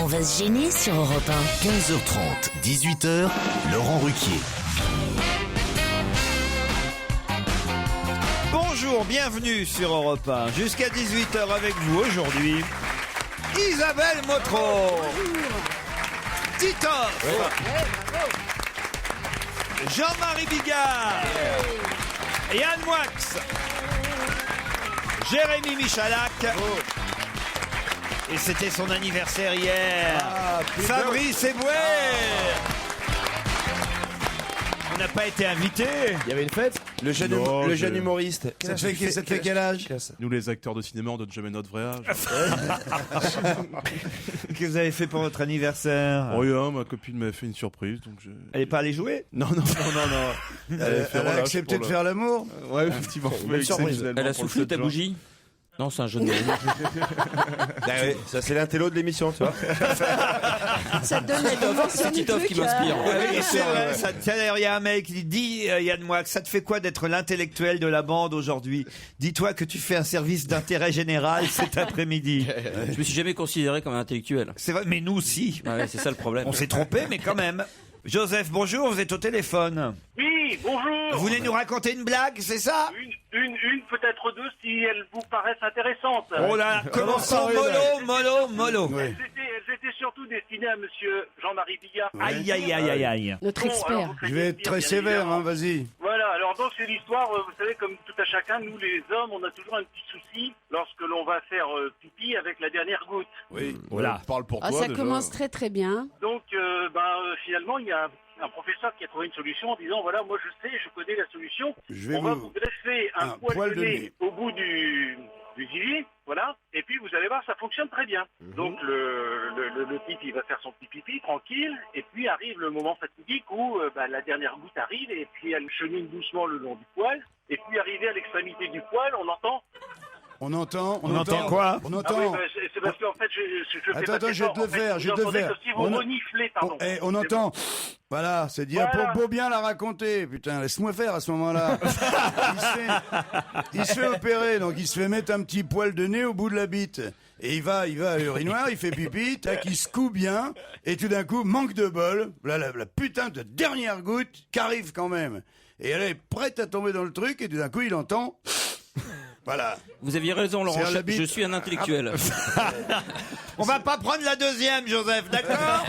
On va se gêner sur Europe 1. 15h30, 18h, Laurent Ruquier. Bonjour, bienvenue sur Europe 1. Jusqu'à 18h avec vous aujourd'hui, Isabelle Motro. Titoff. Jean-Marie Bigard. Yann Moix. Jérémy Michalak. Et c'était son anniversaire hier. Fabrice Eboué. On n'a pas été invité. Il y avait une fête. Le jeune humoriste. Ça te fait quel âge? Nous, les acteurs de cinéma, on donne jamais notre vrai âge. Qu'est-ce que vous avez fait pour votre anniversaire? Rien, ma copine m'avait fait une surprise. Donc Elle n'est pas allée jouer? Non. Elle a accepté de faire l'amour. Ouais, effectivement. Elle a soufflé ta bougie? Non, c'est un jeu de mots. Ça, c'est l'intello de l'émission, tu vois. Ça te donne la dimension C'est du Titoff truc. qui m'inspire. Oui, c'est vrai. D'ailleurs, il y a un mec qui dit, Yann Moix, ça te fait quoi d'être l'intellectuel de la bande aujourd'hui? Dis-toi que tu fais un service d'intérêt général cet après-midi. Je me suis jamais considéré comme un intellectuel. C'est vrai, mais nous aussi. Ouais, c'est ça le problème. On s'est trompé, mais quand même. Joseph, bonjour, vous êtes au téléphone. Oui, bonjour. Vous voulez nous raconter une blague, c'est ça? Une, peut-être deux, si elles vous paraissent intéressantes. Oh là, commençons mollo. Elles étaient surtout destinées à monsieur Jean-Marie Bigard. Aïe. Notre Bon, expert. alors, vous faites Je vais être dire, très bien sévère, évidemment. vas-y. Voilà, alors donc c'est l'histoire, vous savez, comme tout à chacun, nous les hommes, on a toujours un petit souci lorsque l'on va faire pipi avec la dernière goutte. Oui, Voilà. Parle pour Ah, toi ça déjà. commence très très bien. Donc, finalement, il y a un professeur qui a trouvé une solution en disant, voilà, moi je connais la solution. Je vais On va vous greffer un poil de nez au bout du zizi, voilà, et puis vous allez voir, ça fonctionne très bien. Donc le pipi va faire son petit pipi tranquille, et puis arrive le moment fatidique où la dernière goutte arrive, et puis elle chemine doucement le long du poil, et puis arrivé à l'extrémité du poil, on entend... On entend quoi? On Ah entend. oui, c'est parce qu'en fait, je fais Attends, pas je vais te le faire, je vais te le faire. Si vous reniflez, pardon. On entend. Voilà, c'est dire Voilà. pour bien la raconter. Putain, laisse-moi faire à ce moment-là. il se fait opérer, donc il se fait mettre un petit poil de nez au bout de la bite. Et il va à l'urinoir, il fait pipi, tac, il se coud bien, et tout d'un coup, manque de bol, la putain de dernière goutte qu'arrive quand même. Et elle est prête à tomber dans le truc, et tout d'un coup, il entend... Voilà. Vous aviez raison, Laurent. C'est à la bite. Je suis un intellectuel. On va pas prendre la deuxième, Joseph, d'accord?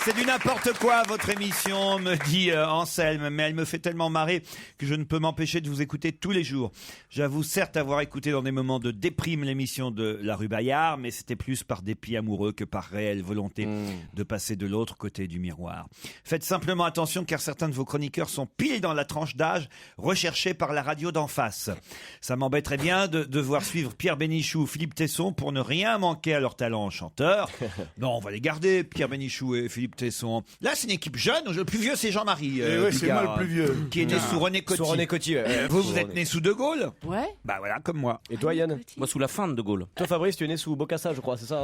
C'est du n'importe quoi, votre émission, me dit Anselme, mais elle me fait tellement marrer que je ne peux m'empêcher de vous écouter tous les jours. J'avoue certes avoir écouté dans des moments de déprime l'émission de La Rue Bayard, mais c'était plus par dépit amoureux que par réelle volonté de passer de l'autre côté du miroir. Faites simplement attention car certains de vos chroniqueurs sont pile dans la tranche d'âge recherchée par la radio d'en face. Ça m'embêterait bien de devoir suivre Pierre Bénichou ou Philippe Tesson pour ne rien manquer à leur talent en chanteur. Non, on va les garder, Pierre Bénichou et Philippe Tesson. Là, c'est une équipe jeune. Le plus vieux, c'est Jean-Marie. oui, c'est Bigard, moi le plus vieux. Qui est né sous René Coty. Sous René Coty, ouais. Vous êtes né sous De Gaulle? Ouais. Bah voilà, comme moi. Et toi, Yann? Moi, sous la fin de Gaulle. Toi, Fabrice, tu es né sous Bocassa, je crois, c'est ça?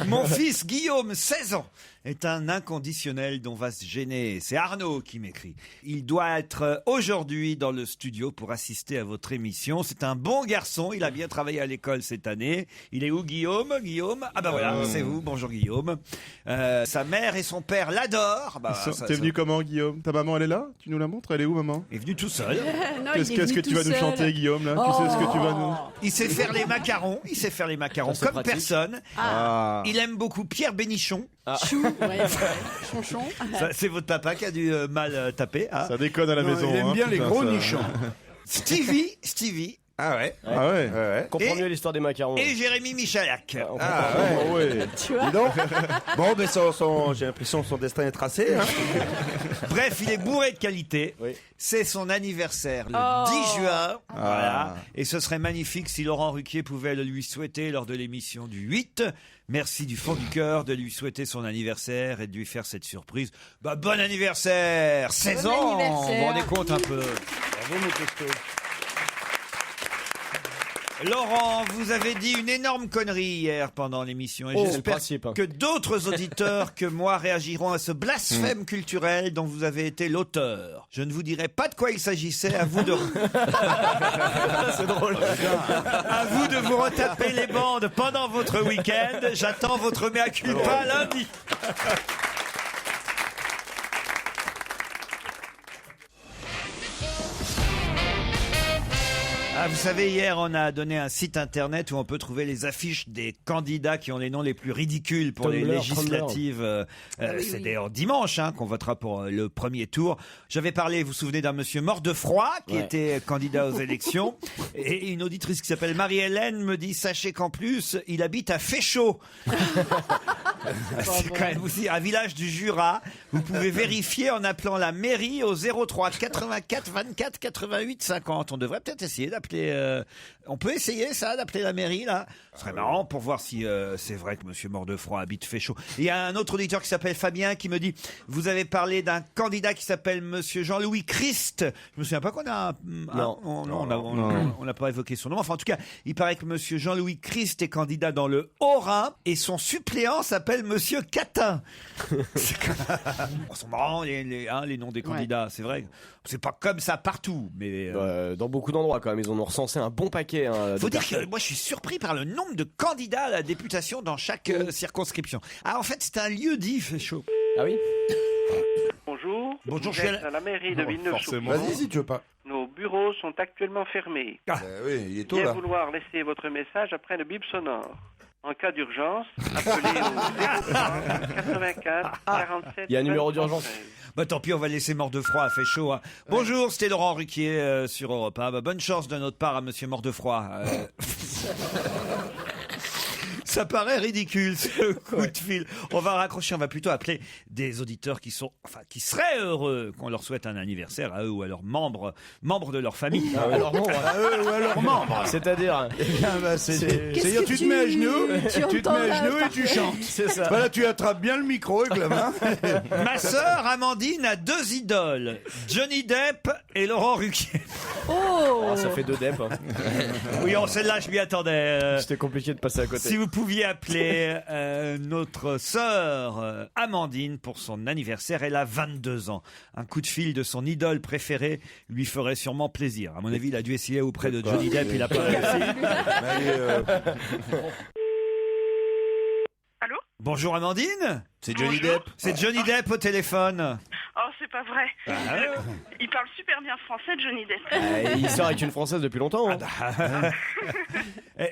Mon fils Guillaume, 16 ans, est un inconditionnel dont va se gêner. C'est Arnaud qui m'écrit. Il doit être aujourd'hui dans le studio pour assister à votre émission. C'est un bon garçon. Il a bien travaillé à l'école cette année. Il est où, Guillaume? Ah bah voilà, c'est vous. Bonjour, Guillaume. Sa mère et son père l'adorent. Bah, T'es venu comment, Guillaume? Ta maman, elle est là? Tu nous la montres? Elle est où, maman? Il est venu tout seul. Non, Qu'est-ce il est venu que tu tout vas nous seul. chanter, Guillaume, là? Tu sais ce que tu vas nous... Il sait faire les macarons. c'est Comme pratique. personne. Ah. Il aime beaucoup Pierre Bénichon. Chou, ouais. Chonchon. Ça, c'est votre papa qui a dû mal taper. Hein. Ça déconne à la Non, maison. il aime hein, bien les putain, gros ça. nichons. Stevie. Ah ouais. Ah ouais? Comprends Et- mieux l'histoire des macarons. Et Jérémy Michalak. Ah ouais. Tu vois? Dis donc. Bon, mais j'ai l'impression que son destin est tracé. Hein. Bref, il est bourré de qualité. Oui. C'est son anniversaire le Oh. 10 juin. Voilà. Et ce serait magnifique si Laurent Ruquier pouvait le lui souhaiter lors de l'émission du 8. Merci du fond du cœur de lui souhaiter son anniversaire et de lui faire cette surprise. Bah, bon anniversaire! 16 Bon ans! anniversaire. Vous vous rendez compte un peu? Bravo, mon costaud. Laurent, vous avez dit une énorme connerie hier pendant l'émission et j'espère que d'autres auditeurs que moi réagiront à ce blasphème culturel dont vous avez été l'auteur. Je ne vous dirai pas de quoi il s'agissait, à vous de... C'est drôle. À vous de vous retaper les bandes pendant votre week-end. J'attends votre mea culpa lundi. Ah, vous savez, hier, on a donné un site internet où on peut trouver les affiches des candidats qui ont les noms les plus ridicules pour les législatives. C'est d'ailleurs dimanche qu'on votera pour le premier tour. J'avais parlé, vous vous souvenez, d'un monsieur mort de froid qui était candidat aux élections. Et une auditrice qui s'appelle Marie-Hélène me dit, sachez qu'en plus, il habite à Féchaud. C'est quand même aussi un village du Jura. Vous pouvez vérifier en appelant la mairie au 03 84 24 88 50. On devrait peut-être essayer d'appeler. On peut essayer ça, d'appeler la mairie là. Ce serait marrant pour voir si c'est vrai que Monsieur Mort-de-Froid habite Féchaud. Il y a un autre auditeur qui s'appelle Fabien qui me dit, vous avez parlé d'un candidat qui s'appelle Monsieur Jean-Louis Christ. Je me souviens pas qu'on a. On n'a pas évoqué son nom. Enfin, en tout cas, il paraît que Monsieur Jean-Louis Christ est candidat dans le Haut-Rhin et son suppléant s'appelle Monsieur Catin. Ils sont marrants les noms des candidats, c'est vrai. C'est pas comme ça partout, mais dans beaucoup d'endroits quand même, ils en ont recensé un bon paquet. Faut dire que moi je suis surpris par le nombre de candidats à la députation dans chaque circonscription. Ah, en fait, c'est un lieu dit, Féchaud. Ah oui. Bonjour. Bonjour, vous êtes à la mairie de Villeneuve-sous-Bourg. Vas-y si tu veux pas. Nos bureaux sont actuellement fermés. Oui, il est tôt Bien là. vouloir laisser votre message après le bip sonore. En cas d'urgence, appelez au 03 84 47. Il y a un numéro d'urgence. Bah tant pis, on va laisser Mort de Froid à Féchaud. Bonjour, c'était Laurent Ruquier sur Europe 1. Bonne chance de notre part à Monsieur Mort de Froid. Ça paraît ridicule, ce coup de fil. On va raccrocher, on va plutôt appeler des auditeurs qui seraient heureux qu'on leur souhaite un anniversaire à eux ou à leurs membres de leur famille. À eux ou à leurs membres. C'est-à-dire. Eh bien, c'est-à-dire tu te mets à genoux, et tu chantes. C'est ça. Voilà, tu attrapes bien le micro avec la main. Ma sœur Amandine a 2 idoles, Johnny Depp et Laurent Ruquier. Oh, ça fait 2 Depp. Oui, celle-là, je m'y attendais. C'était compliqué de passer à côté. Si vous pouviez appeler notre sœur Amandine pour son anniversaire, elle a 22 ans. Un coup de fil de son idole préférée lui ferait sûrement plaisir. À mon avis, il a dû essayer auprès de Johnny Depp, il a pas réussi. Allô ? Bonjour Amandine. C'est Johnny Depp. C'est Johnny Depp au téléphone. Oh, c'est pas vrai. Il parle super bien français, Johnny Depp. Il sort avec une Française depuis longtemps.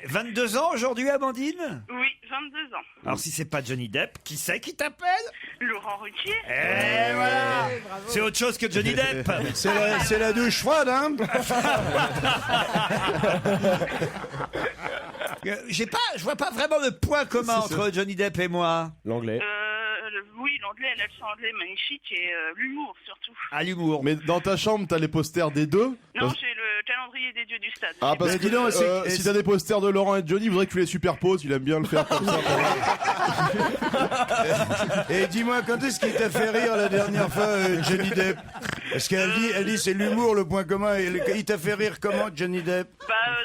22 ans aujourd'hui, Amandine ? Oui, 22 ans. Alors si c'est pas Johnny Depp, qui c'est qui t'appelle ? Laurent Ruquier. Et voilà. C'est autre chose que Johnny Depp. C'est la douche froide, hein. Je vois pas vraiment le point commun entre Johnny Depp et moi. L'anglais. Oui, l'anglais, l'accent anglais magnifique et l'humour surtout. Ah, l'humour. Mais dans ta chambre, t'as les posters des deux ? Non, j'ai le calendrier des dieux du stade. Ah, parce Mais que dis donc, si t'as des posters de Laurent et de Johnny, il faudrait que tu les superposes. Il aime bien le faire comme ça. Et dis-moi, quand est-ce qu'il t'a fait rire la dernière fois, Johnny Depp? Parce qu'elle dit c'est l'humour le point commun. Il t'a fait rire comment, Johnny Depp?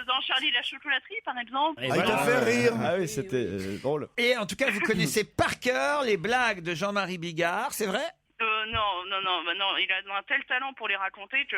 Dans Charlie la chocolaterie, par exemple. Et il t'a fait rire. Ah oui, c'était drôle. Et en tout cas, vous connaissez par cœur les blagues de Jean-Marie Bigard, c'est vrai ? Non, il a un tel talent pour les raconter que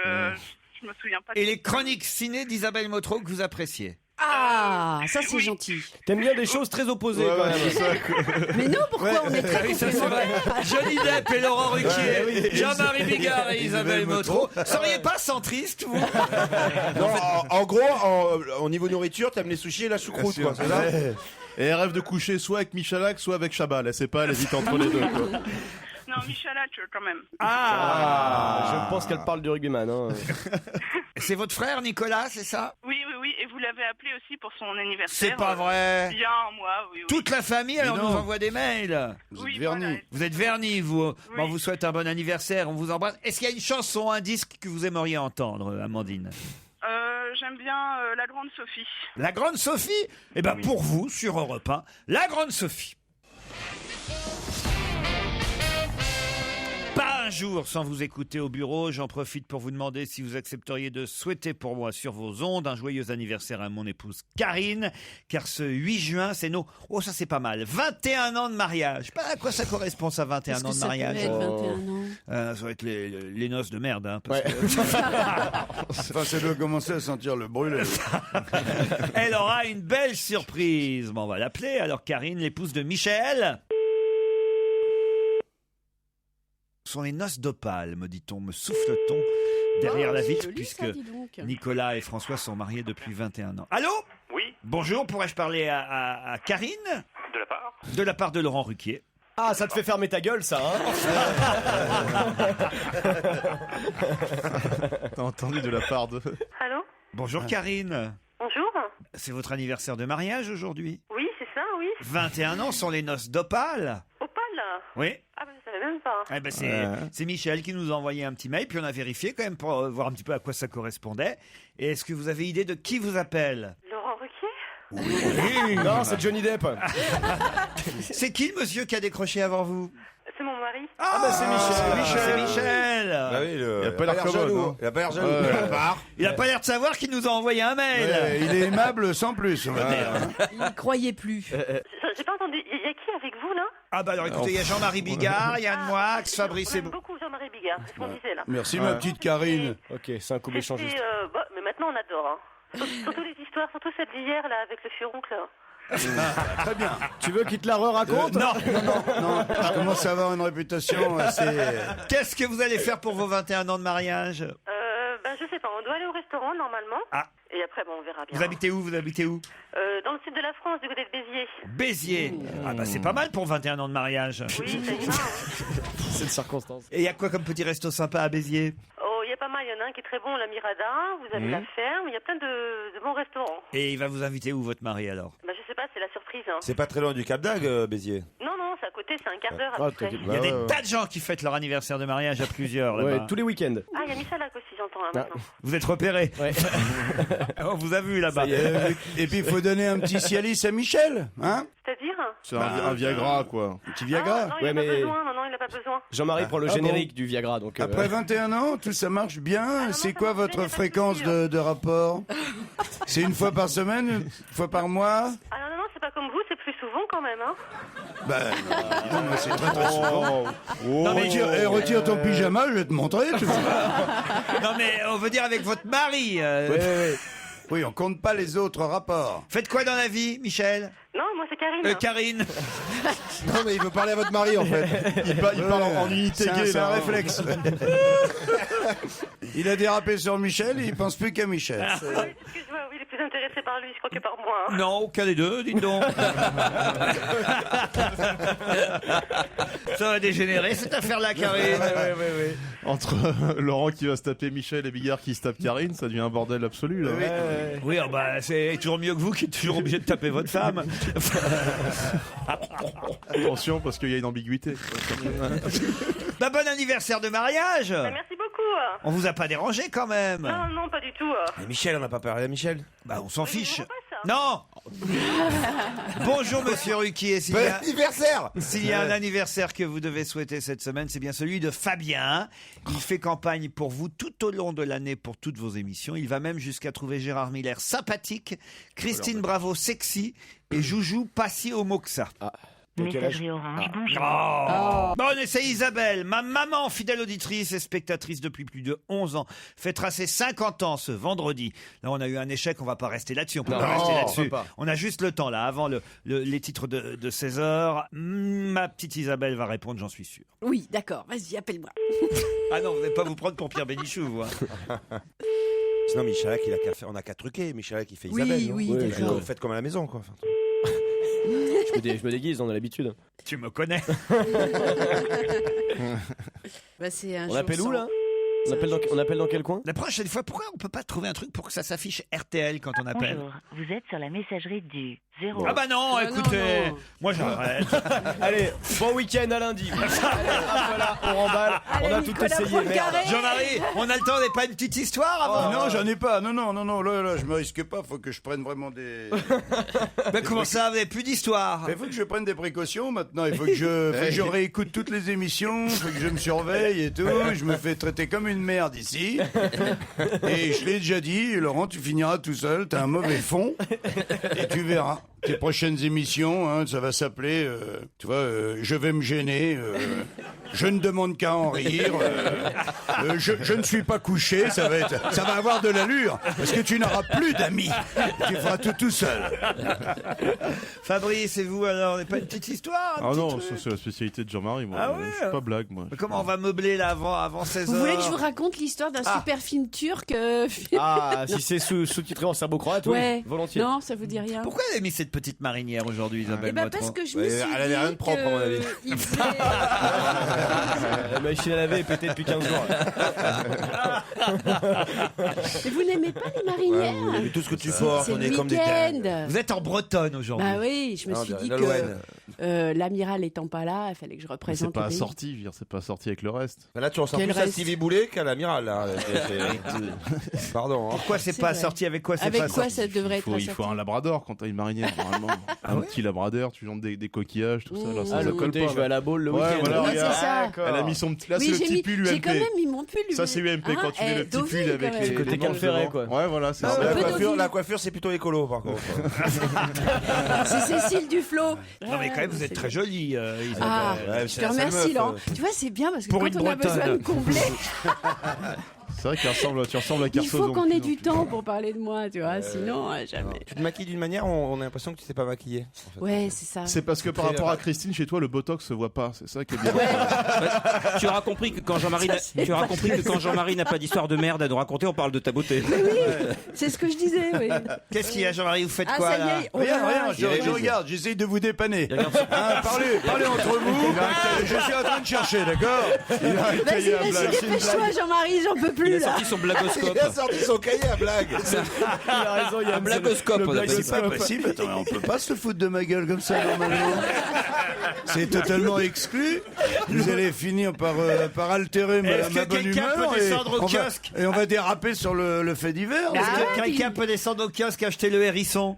je me souviens pas. Et les chroniques ciné d'Isabelle Motro que vous appréciez ? Ah, ça c'est gentil. T'aimes bien des choses très opposées quand même. Mais nous, pourquoi on est très Oui, ça c'est vrai. Johnny Depp et Laurent Ruquier, Jean-Marie Bigard et Isabelle Motro. Seriez pas centriste, vous ? Non, en gros, au niveau nourriture, t'aimes les sushis et la choucroute, quoi, c'est ça? Et elle rêve de coucher soit avec Michalak, soit avec Chabat. Elle sait pas, elle hésite entre les deux. Quoi. Non, Michalak, quand même. Je pense qu'elle parle du rugbyman. Hein. C'est votre frère, Nicolas, c'est ça ? Oui, et vous l'avez appelé aussi pour son anniversaire. C'est pas vrai. Il y a un mois, oui. Toute la famille, alors nous envoie des mails. Vous êtes vernis. Voilà. Vous êtes vernis, vous. Bon, on vous souhaite un bon anniversaire, on vous embrasse. Est-ce qu'il y a une chanson, un disque que vous aimeriez entendre, Amandine ? J'aime bien La Grande Sophie. La Grande Sophie ? Eh ben, pour vous, sur Europe 1, La Grande Sophie. Pas un un jour sans vous écouter au bureau. J'en profite pour vous demander si vous accepteriez de souhaiter pour moi sur vos ondes un joyeux anniversaire à mon épouse Karine, car ce 8 juin, c'est nos... Oh, ça c'est pas mal. 21 ans de mariage. Je sais pas à quoi ça correspond, ça, 21 ans de mariage. Qu'est-ce que ça peut être, 21 ans Ça va être les noces de merde. Hein, parce Ouais. que... Enfin, ça doit commencer à sentir le brûlé. Elle aura une belle surprise. Bon, on va l'appeler. Alors, Karine, l'épouse de Michel. Ce sont les noces d'Opale, me dit-on, me souffle-t-on derrière la vitre, joli, puisque ça, dis donc. Nicolas et François sont mariés depuis 21 ans. Allô? Oui, Bonjour, pourrais-je parler à Karine? de la part. De la part de Laurent Ruquier. Ah, ça te fait fermer ta gueule, ça, hein. T'as entendu de la part de... Allô? Bonjour Karine. Bonjour. C'est votre anniversaire de mariage aujourd'hui? Oui, c'est ça, oui. 21 ans sont les noces d'Opale. Opale. Oui. Ah, ben, je savais même pas. Eh ben c'est Michel qui nous a envoyé un petit mail, puis on a vérifié quand même pour voir un petit peu à quoi ça correspondait. Et est-ce que vous avez idée de qui vous appelle? Laurent Ruquier? Oui. Non, c'est Johnny Depp. C'est qui le monsieur qui a décroché avant vous? C'est mon mari. Ah bah, c'est Michel. C'est Michel. Ah oui, Il a pas l'air commode, jaloux. hein. Il a pas l'air jaloux. Ouais. De la part. Il a pas l'air de savoir qu'il nous a envoyé un mail. Ouais, il est aimable sans plus, on va dire. hein. Il ne croyait plus. J'ai pas entendu. Il y a qui avec vous, là? Ah bah alors écoutez, il y a Jean-Marie Bigard, Yann Moix, on Fabrice et... aime beaucoup Jean-Marie Bigard, c'est ce qu'on disait, là. Merci, ma petite Karine. Ok, c'est un couple échangiste. Mais maintenant, on adore, hein. Surtout les histoires, surtout celle d'hier, là, avec le furoncle. Très bien. Tu veux qu'il te la raconte? Non. Non, je commence à avoir une réputation assez... Qu'est-ce que vous allez faire pour vos 21 ans de mariage? Je sais pas, on doit aller au restaurant, normalement. Ah. Et après, bon, on verra bien. Vous habitez où? Vous habitez où? Dans le sud de la France, du côté de Béziers. Béziers. Ah bah c'est pas mal pour 21 ans de mariage. Oui, ça y va, hein. C'est une circonstance. Et il y a quoi comme petit resto sympa à Béziers? Oh, il y a pas mal, il y en a un qui est très bon, la Mirada, vous avez la ferme, il y a plein de bons restaurants. Et il va vous inviter où votre mari alors? Je sais pas, c'est la surprise, hein. C'est pas très loin du Cap d'Agde, Béziers. Non, c'est à côté, c'est un quart d'heure à Ah, peu près. t'inquiète. Il y a des ouais. tas de gens qui fêtent leur anniversaire de mariage à plusieurs là-bas. Ouais, tous les week-ends. Ah, il y a Michalak aussi, j'entends, hein, maintenant. Vous êtes repérés. Ouais. On vous a vu là-bas. Et puis, il faut donner un petit Cialis à Michel, hein? C'est-à-dire? C'est un Viagra, quoi. Un petit Ah, Viagra. non, il Ouais, n'a mais- pas besoin, non, il n'a pas besoin. Jean-Marie prend le Ah générique du Viagra, donc... Après 21 ans, tout ça marche bien. non, C'est ça quoi marche bien, votre y a pas de fréquence souci, hein. de rapport? C'est une fois par semaine, une fois par mois? Ah non, c'est pas comme vous, c'est plus souvent quand même, hein. Ben, non, mais c'est très souvent. Non, mais Retire ton pyjama, je vais te montrer. tu vois. Non mais on veut dire avec votre mari. Oui, on compte pas les autres rapports. Faites quoi dans la vie, Michel? Non, moi c'est Karine. hein. Karine. Non, mais il veut parler à votre mari, en fait. Il parle en unité C'est gay, c'est un là. réflexe. Il a dérapé sur Michel, il pense plus qu'à Michel. Oui, c'est ce que je vois, oui, il est plus intéressé par lui, je crois, que par moi. hein. Non, aucun des deux, dites donc. Ça va dégénérer cette affaire-là, Karine. Entre Laurent qui va se taper Michel et Bigard qui se tape Karine, ça devient un bordel absolu, là. Oui, c'est toujours mieux que vous qui êtes toujours obligé de taper votre femme. Attention, parce qu'il y a une ambiguïté. Bon anniversaire de mariage. Merci beaucoup. On vous a pas dérangé quand même. Non, pas du tout. Mais Michel, on n'a pas parlé à Michel. On s'en fiche. je vois pas ça. Non. Bonjour Monsieur Ruquier. S'il y Bon a- anniversaire. S'il y a un anniversaire que vous devez souhaiter cette semaine, c'est bien celui de Fabien. Il fait campagne pour vous tout au long de l'année pour toutes vos émissions. Il va même jusqu'à trouver Gérard Miller sympathique, Christine Bravo sexy et Joujou pas si homo que ça. Messagerie Orange, bonjour. Bon, on essaie Isabelle, ma maman, fidèle auditrice et spectatrice depuis plus de 11 ans, fêtera ses 50 ans ce vendredi. Là, on a eu un échec, on va pas rester là-dessus, on peut Non, pas rester on là-dessus. peut pas. On a juste le temps, là, avant les titres de 16h. Ma petite Isabelle va répondre, j'en suis sûr. Oui, d'accord, vas-y, appelle-moi. Ah non, vous n'allez pas vous prendre pour Pierre Bénichou, vous. Hein. Sinon, Michalak, on a qu'à truquer. Michalak, il fait Oui, Isabelle. non oui, Ouais, d'accord. Vous faites comme à la maison, quoi. Enfin, Je me déguise, on a l'habitude. Tu me connais. C'est un On jour appelle où, sans- là on appelle dans quel coin? La prochaine fois, pourquoi on peut pas trouver un truc pour que ça s'affiche RTL quand on appelle? Bonjour, vous êtes sur la messagerie du 0. Ah bah non, écoutez, moi j'arrête. Allez, bon week-end à lundi. Allez, hop là, on remballe. On a tout essayé, merde. Jean-Marie, on a le temps, n'est pas une petite histoire avant? Non, j'en ai pas. Non, là, je me risque pas. Faut que je prenne vraiment des. Mais comment ça, vous n'avez plus d'histoire? Il faut que je prenne des précautions maintenant. Il faut que je réécoute toutes les émissions. Il faut que je me surveille et tout. Je me fais traiter comme une merde ici. Et je l'ai déjà dit, Laurent, tu finiras tout seul. T'as un mauvais fond. Et tu verras. Tes prochaines émissions, hein, ça va s'appeler, tu vois, je vais me gêner, je ne demande qu'à en rire, je ne suis pas couché, ça va avoir de l'allure, parce que tu n'auras plus d'amis, tu feras tout seul. Fabrice, et vous alors, n'est pas une petite histoire? Ah non, ça c'est la spécialité de Jean-Marie, moi. Ah ouais, je suis pas blague, moi. Mais comment on va meubler là avant 16h? Vous voulez que je vous raconte l'histoire d'un super film turc Ah, si c'est sous-titré en serbo-croate, ouais. Oui, volontiers. Non, ça vous dit rien. Pourquoi elle a mis cette petite marinière aujourd'hui, Isabelle Moitron? Parce que je me suis dit elle avait rien de propre, à mon avis. La machine à laver est pétée depuis 15 jours. Mais vous n'aimez pas les marinières? Vous avez vu tout ce que tu portes, C'est on le est comme des week-end. dingues. Vous êtes en Bretonne aujourd'hui. Bah oui, je me suis dit que l'amiral étant pas là, il fallait que je C'est représente pas le pays. assorti, je veux dire, c'est pas assorti avec le reste. Là, tu ressembles Quel plus à reste Stevie Boulet qu'à l'amiral, là. Pardon. Hein. Pourquoi c'est C'est pas vrai. assorti? Avec quoi c'est Avec pas quoi assorti? ça devrait être Il faut assorti? un labrador quand t'as une marinière, normalement. Un petit labrador, tu jantes des coquillages, tout ça. Là, ça Le colle côté, pas. je vais à la boule le Ouais, week-end. voilà, Oui, regarde. c'est ça. Elle a mis son petit. Là, Oui, c'est le j'ai petit mis- pull j'ai UMP. quand même mis mon pull. Ça, c'est UMP quand tu mets le petit pull avec les. C'est le côté les manches Calferret, devant. quoi. Ouais, voilà, c'est Ah, ça. un peu La coiffure, c'est plutôt écolo, par contre. C'est Cécile Duflo. Non mais quand même, vous êtes très jolie, Isabelle. Ah, Ouais, je c'est te la seule remercie, meuf, Laurent. Tu vois, c'est bien parce que Pour quand une on a besoin Bretonne. de combler, C'est vrai qu'il ressemble, tu ressembles à il Carso. faut qu'on ait du temps pour parler de moi, tu vois. Sinon, jamais. Tu te maquilles d'une manière, on a l'impression que tu t'es pas maquillée. en fait. Ouais, c'est ça. C'est parce que par rapport à Christine, chez toi, le botox se voit pas. C'est ça qui est bien. Tu auras compris que quand Jean-Marie n'a pas d'histoire de merde à nous raconter, on parle de ta beauté. Mais oui, c'est ce que je disais, oui. Qu'est-ce qu'il y a, Jean-Marie? Vous faites Ah, quoi ça y là? est, on Rien, va- je regarde, j'essaye de vous dépanner. Hein, parlez entre vous, je suis en train de chercher, d'accord? Vas-y, dépêche-toi, Jean-Marie, j'en peux plus, Il a là. sorti son blagoscope. Il a sorti son cahier à blague. Il a raison, il y a Un blagoscope, on appelle C'est ça. pas possible, attends, on peut pas se foutre de ma gueule comme ça, normalement. C'est totalement exclu. Vous allez finir par altérer Est-ce ma que bonne quelqu'un humeur. peut descendre au kiosque? Et on va déraper sur le fait divers. Est-ce que Ah, quelqu'un peut descendre au kiosque acheter le hérisson?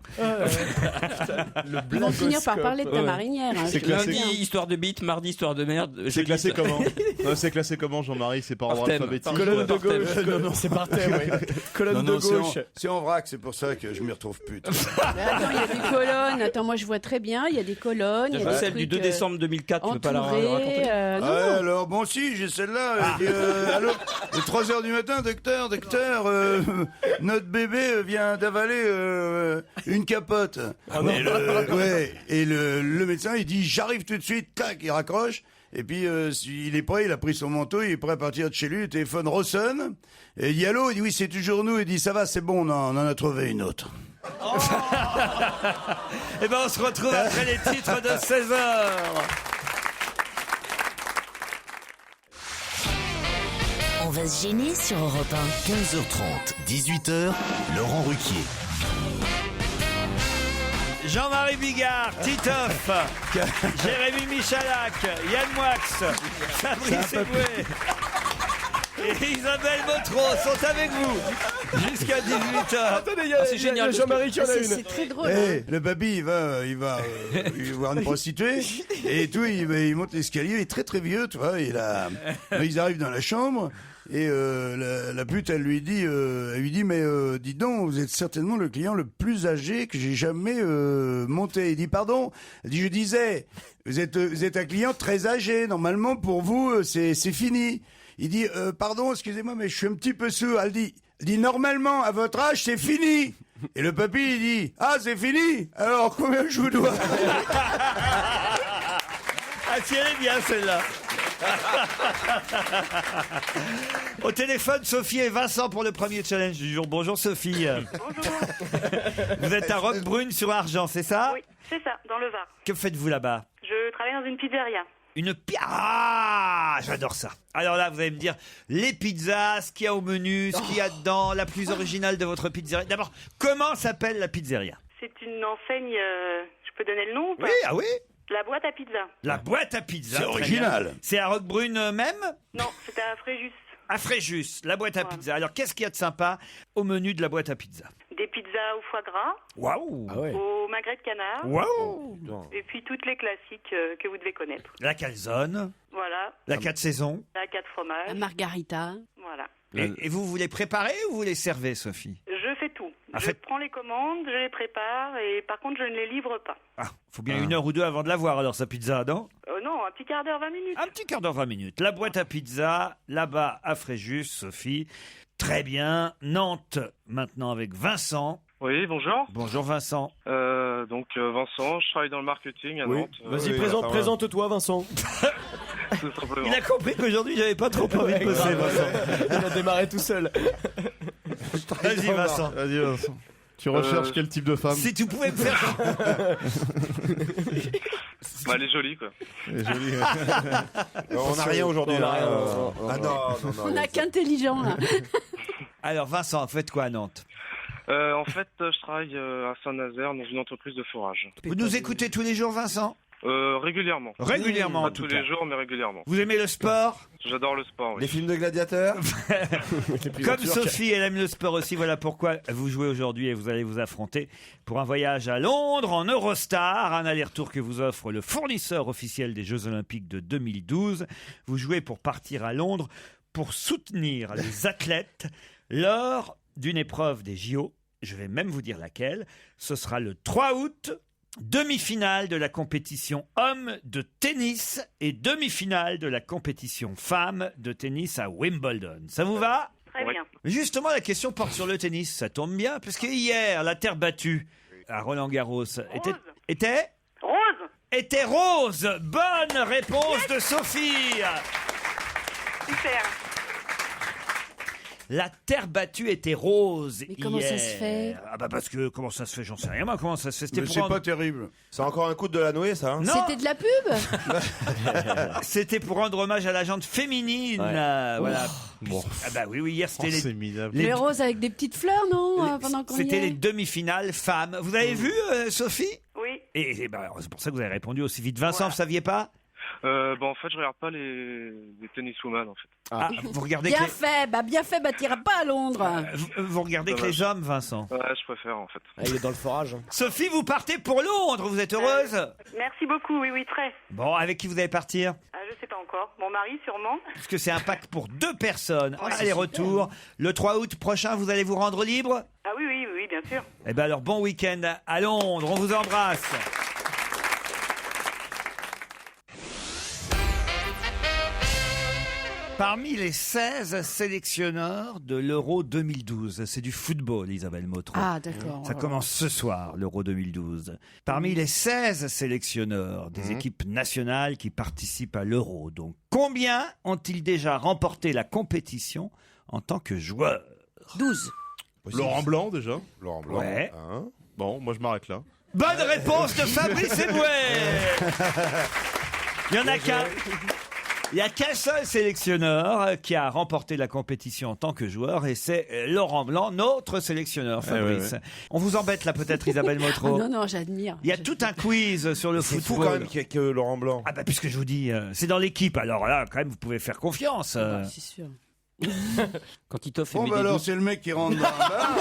Ils vont finir par parler de ta Ouais. marinière. hein, C'est je te le classé. dis, hein. Lundi, histoire de bite, mardi, histoire de merde. C'est jeudi, classé comment? Non, c'est classé comment, Jean-Marie? C'est par ordre thème. alphabétique. Colonne de Par thème. gauche. Non, c'est par thème, oui. Colonne de c'est gauche. c'est en vrac, c'est pour ça que je m'y retrouve plus. Mais attends, il y a des colonnes. Attends, moi, je vois très bien. Il y a des colonnes. Il y a des Celle du trucs, 2 décembre 2004, tu veux pas la raconter? entourés, non, Ouais, non. alors bon si j'ai celle-là. Il dit, allô, il est 3h du matin, docteur, notre bébé vient d'avaler une capote. Et le médecin il dit j'arrive tout de suite, tac, il raccroche. Et puis il est prêt, il a pris son manteau, il est prêt à partir de chez lui, le téléphone ressonne. Et il dit allô, il dit oui c'est toujours nous, il dit ça va c'est bon, on en a trouvé une autre. Eh ben on se retrouve après les titres de 16h. On va se gêner sur Europe 1. 15h30, 18h, Laurent Ruquier. Jean-Marie Bigard, Titoff, Jérémy Michalak, Yann Moix, Fabrice Eboué et Isabelle Moitron sont avec vous jusqu'à 18h. Attendez, c'est génial. Jean-Marie qui en a une. C'est très drôle. Eh, le baby, il va voir une prostituée et tout, il monte l'escalier, il est très très vieux, tu vois, ils arrivent dans la chambre et la pute, elle lui dit mais dis donc, vous êtes certainement le client le plus âgé que j'ai jamais monté. Il dit pardon, elle dit je disais, vous êtes un client très âgé, normalement pour vous c'est fini. Il dit pardon, excusez-moi mais je suis un petit peu sourd. Elle dit normalement à votre âge c'est fini. Et le papy il dit ah c'est fini. Alors combien je vous dois? Ah si, elle est bien celle-là. Au téléphone, Sophie et Vincent pour le premier challenge du jour. Bonjour Sophie. Bonjour. Vous êtes à Roquebrune sur Argent, c'est ça? Oui, c'est ça, dans le Var. Que faites-vous là-bas? Je travaille dans une pizzeria. Ah, j'adore ça. Alors là, vous allez me dire les pizzas, ce qu'il y a au menu, ce qu'il y a dedans, la plus originale de votre pizzeria. D'abord, comment s'appelle la pizzeria? C'est une enseigne, je peux donner le nom ou pas? Oui, ah oui. La boîte à pizza. La boîte à pizza. C'est très original. bien. C'est à Roquebrune même? Non, c'était à Fréjus. À Fréjus, la boîte à pizza. Alors, qu'est-ce qu'il y a de sympa au menu de la boîte à pizza? Des pizzas au foie gras, Waouh! au magret de canard, Waouh! et puis toutes les classiques que vous devez connaître. La calzone, Voilà, la 4 saisons. la 4 fromages, La margarita. voilà. Et vous voulez préparer ou vous les servez, Sophie? Je fais tout. Ah, Je faites- prends les commandes, je les prépare, et par contre, je ne les livre pas. Ah, faut bien 1 heure ou 2 avant de la voir, alors, sa pizza, non? Non, un petit quart d'heure, 20 minutes. Un petit quart d'heure, 20 minutes. La boîte à pizza, là-bas, à Fréjus, Sophie. Très bien. Nantes, maintenant, avec Vincent. Oui, bonjour. Bonjour, Vincent. Vincent, je travaille dans le marketing à Nantes. Vas-y, présente-toi, Vincent. Tout simplement. Il a compris qu'aujourd'hui, j'avais pas trop envie de bosser, Vincent. Il a démarré tout seul. Vas-y, Vincent. Vas-y, Vincent. Tu recherches quel type de femme? Si tu pouvais me faire... Bah, elle est jolie, quoi. Elle est jolie. On n'a rien aujourd'hui, là. Ah non. On n'a qu'intelligent, là. Alors, Vincent, faites quoi à Nantes? En fait, je travaille à Saint-Nazaire dans une entreprise de forage. Vous nous écoutez tous les jours, Vincent? Régulièrement. Régulièrement, en Pas tout tous cas. les jours, mais régulièrement. Vous aimez le sport? J'adore le sport, oui. Les films de gladiateurs. Comme Sophie, elle aime le sport aussi. Voilà pourquoi vous jouez aujourd'hui et vous allez vous affronter pour un voyage à Londres en Eurostar, un aller-retour que vous offre le fournisseur officiel des Jeux Olympiques de 2012. Vous jouez pour partir à Londres pour soutenir les athlètes lors d'une épreuve des JO. Je vais même vous dire laquelle. Ce sera le 3 août. Demi-finale de la compétition homme de tennis et demi-finale de la compétition femme de tennis à Wimbledon. Ça vous va? Très bien. Justement, la question porte sur le tennis. Ça tombe bien, puisque hier, la terre battue à Roland-Garros était rose. Bonne réponse de Sophie. Super. La terre battue était rose. Mais comment ça hier. se fait? Ah bah parce que comment ça se fait, j'en sais rien. Moi, comment ça se fait? C'était Mais pour c'est rendre- pas terrible. C'est encore un coup de Delanoë, ça. Hein. Non. C'était de la pub? C'était pour rendre hommage à la jante féminine. Voilà. Bon. Ah bah oui, hier c'était C'est minable. Les roses avec des petites fleurs, non? Pendant qu'on y C'était est. les demi-finales femmes. Vous avez vu, Sophie? Oui. Et bah, alors, c'est pour ça que vous avez répondu aussi vite. Vincent, vous saviez pas? En fait, je regarde pas les tenniswomen, en fait. Ah, vous regardez Bien que les... fait, t'iras pas à Londres. vous regardez que les hommes, Vincent. Ouais, je préfère, en fait. Il est dans le forage. Sophie, vous partez pour Londres. Vous êtes heureuse? Merci beaucoup, oui, très. Bon, avec qui vous allez partir? Ah, je sais pas encore. Mon mari, sûrement. Puisque c'est un pack pour 2 personnes. Aller-retour. Le 3 août prochain, vous allez vous rendre libre? Ah oui, bien sûr. Eh ben alors, bon week-end à Londres. On vous embrasse. Parmi les 16 sélectionneurs de l'Euro 2012, c'est du football, Isabelle Motro. Ah, d'accord. Ça commence ce soir, l'Euro 2012. Parmi les 16 sélectionneurs des équipes nationales qui participent à l'Euro, donc combien ont-ils déjà remporté la compétition en tant que joueurs? 12. Laurent Blanc, déjà. Laurent Blanc. Ouais. Hein. Bon, moi je m'arrête là. Bonne réponse de Fabrice Eboué. Il y en a qu'un. Il n'y a qu'un seul sélectionneur qui a remporté la compétition en tant que joueur et c'est Laurent Blanc, notre sélectionneur, Fabrice. ouais. On vous embête là peut-être, Isabelle Motro. Non, j'admire. Il y a tout un quiz sur le C'est football. fou quand même que Laurent Blanc. Ah bah puisque je vous dis, c'est dans l'équipe, alors là quand même vous pouvez faire confiance. C'est sûr. Quand il t'offre Bon, met bah des alors, doutes. c'est le mec qui rentre dans un bar.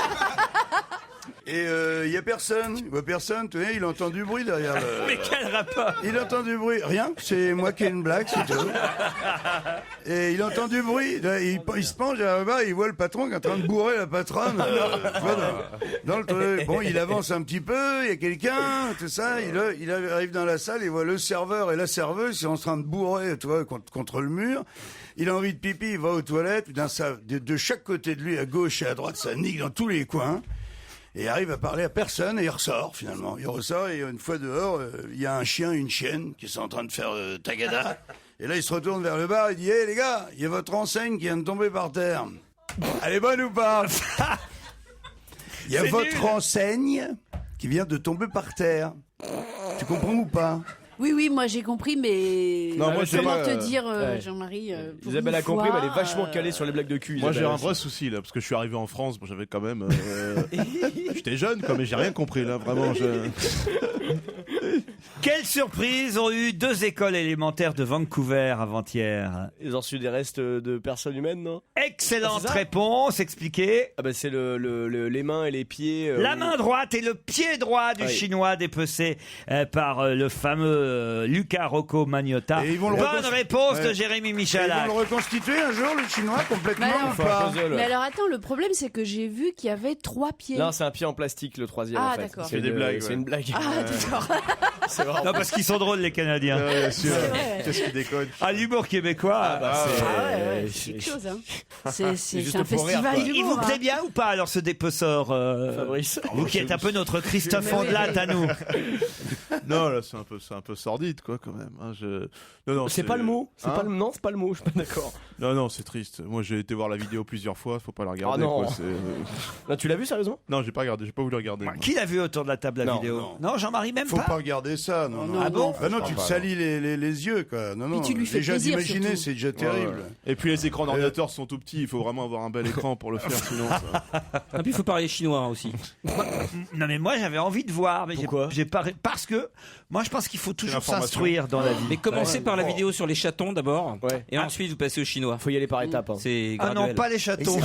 Et il y a personne. Il voit personne. Tenez, il entend du bruit derrière le... Mais quel rapport? Il entend du bruit. Rien. C'est moi qui ai une blague, c'est tout. Et il entend du bruit. Il se penche derrière le bar et il voit le patron qui est en train de bourrer la patronne. Dans le truc. Bon, il avance un petit peu. Il y a quelqu'un, tout ça. Il arrive dans la salle. Il voit le serveur et la serveuse. Ils sont en train de bourrer, tu vois, contre le mur. Il a envie de pipi. Il va aux toilettes. Putain, ça, de chaque côté de lui, à gauche et à droite, ça nique dans tous les coins. Et il arrive à parler à personne et il ressort finalement. Il ressort et une fois dehors, il y a un chien et une chienne qui sont en train de faire tagada. Et là, il se retourne vers le bar et dit « Hé les gars, il y a votre enseigne qui vient de tomber par terre. Elle est bonne ou pas ?» Il y a C'est votre nul. enseigne qui vient de tomber par terre. Tu comprends ou pas ? Oui, moi j'ai compris, mais Non, moi, comment j'ai pas, te dire, ouais. Jean-Marie pour Isabelle une a compris, fois, mais elle est vachement calée sur les blagues de cul. Moi, j'ai Isabelle un aussi. vrai souci là, parce que je suis arrivé en France, bon, j'avais quand même. J'étais jeune, quoi, mais j'ai rien compris là, vraiment. Quelle surprise ont eu 2 écoles élémentaires de Vancouver avant-hier? Ils ont reçu des restes de personnes humaines, non? Excellente c'est ça réponse, expliquez. Ah bah c'est les mains et les pieds. La main droite et le pied droit du Oui. Chinois dépecé par le fameux Luca Rocco Magnotta. Et ils vont le Bonne réponse de Ouais. Jérémy Ils Michalak. vont le reconstituer un jour, le chinois, complètement Mais alors, ou pas? mais alors attends, le problème c'est que j'ai vu qu'il y avait 3 pieds. Non, c'est un pied en plastique, le troisième. Ah, en fait. d'accord. C'est des une- blagues, C'est ouais. une blague. Ah d'accord. C'est vraiment. Non, parce qu'ils sont drôles, les Canadiens. Bien sûr. vrai. Qu'est-ce qui déconne? Ah, l'humour québécois. c'est- C'est quelque chose. Hein. C'est juste un pour rire, festival quoi. d'humour. Il vous plaît hein. bien ou pas, alors, ce dépeceur Fabrice. Vous qui êtes un peu notre Christophe Ondelat à nous. Non, là, c'est un peu sordide, quoi, quand même. Hein, non, C'est pas le mot. C'est Hein pas le... Non, c'est pas le mot. Je suis pas d'accord. Non, c'est triste. Moi, j'ai été voir la vidéo plusieurs fois, faut pas la regarder. Ah non. Quoi, Non, tu l'as vu sérieusement? non, j'ai pas regardé, j'ai pas voulu regarder. moi. Qui l'a vu autour de la table, la Non, vidéo? non. Jean-Marie, même Faut pas. pas regarder ça, non, non. Ah bon? Ah non, tu te pas, salis les yeux, quoi. Non, non. tu lui fais Déjà plaisir, d'imaginer, surtout. c'est déjà terrible. Et puis les écrans d'ordinateur sont tout petits, il faut vraiment avoir un bel écran pour le faire, sinon. Et puis il faut parler chinois aussi. Non, mais moi, j'avais envie de voir. Mais Pourquoi j'ai pas... Parce que moi, je pense qu'il faut toujours l'information. s'instruire dans la vie. Mais commencez par la vidéo sur les chatons d'abord, Ouais. et ensuite vous passez au chinois. Faut y aller par étapes. Hein. C'est Ah non, graduel. pas les chatons.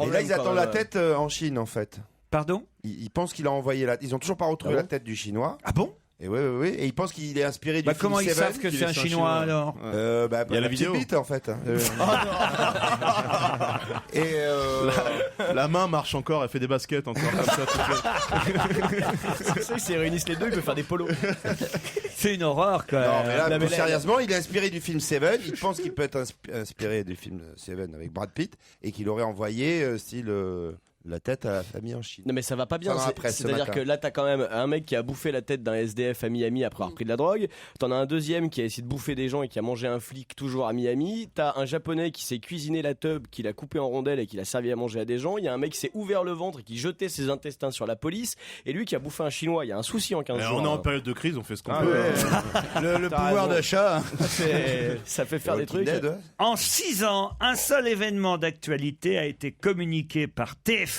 Et là, ils attendent la tête en Chine, en fait. Pardon? Ils pensent qu'il a envoyé la. Ils ont toujours pas retrouvé la tête du chinois. Ah bon? Et oui. Et ils pensent qu'il est inspiré du Bah, film comment ils Seven. savent que qu'il c'est est un un Chinois, Chinois. alors? Il y a la vidéo. Petite bite, en fait. Et La main marche encore, elle fait des baskets encore comme ça. C'est ça, ils se réunissent les deux, ils peuvent faire des polos. C'est une horreur, quand non, même. mais là, La plus belle- sérieusement, il est inspiré du film Seven. Il pense qu'il peut être inspiré du film Seven avec Brad Pitt et qu'il aurait envoyé la tête à la famille en Chine. Non mais ça va pas bien. Ça dans la presse ce C'est-à-dire matin. que là t'as quand même un mec qui a bouffé la tête d'un SDF à Miami après avoir pris de la drogue. T'en as un deuxième qui a essayé de bouffer des gens et qui a mangé un flic toujours à Miami. T'as un japonais qui s'est cuisiné la teub, qui l'a coupé en rondelles et qui l'a servi à manger à des gens. Il y a un mec qui s'est ouvert le ventre et qui jetait ses intestins sur la police. Et lui qui a bouffé un chinois. Il y a un souci en 15 Mais jours. on est en hein. période de crise, on fait ce qu'on Ah peut. ouais. hein. Le T'as pouvoir raison. d'achat. Ça fait faire des Walking trucs. Dead, ouais. En 6 ans, un seul événement d'actualité a été communiqué par TF1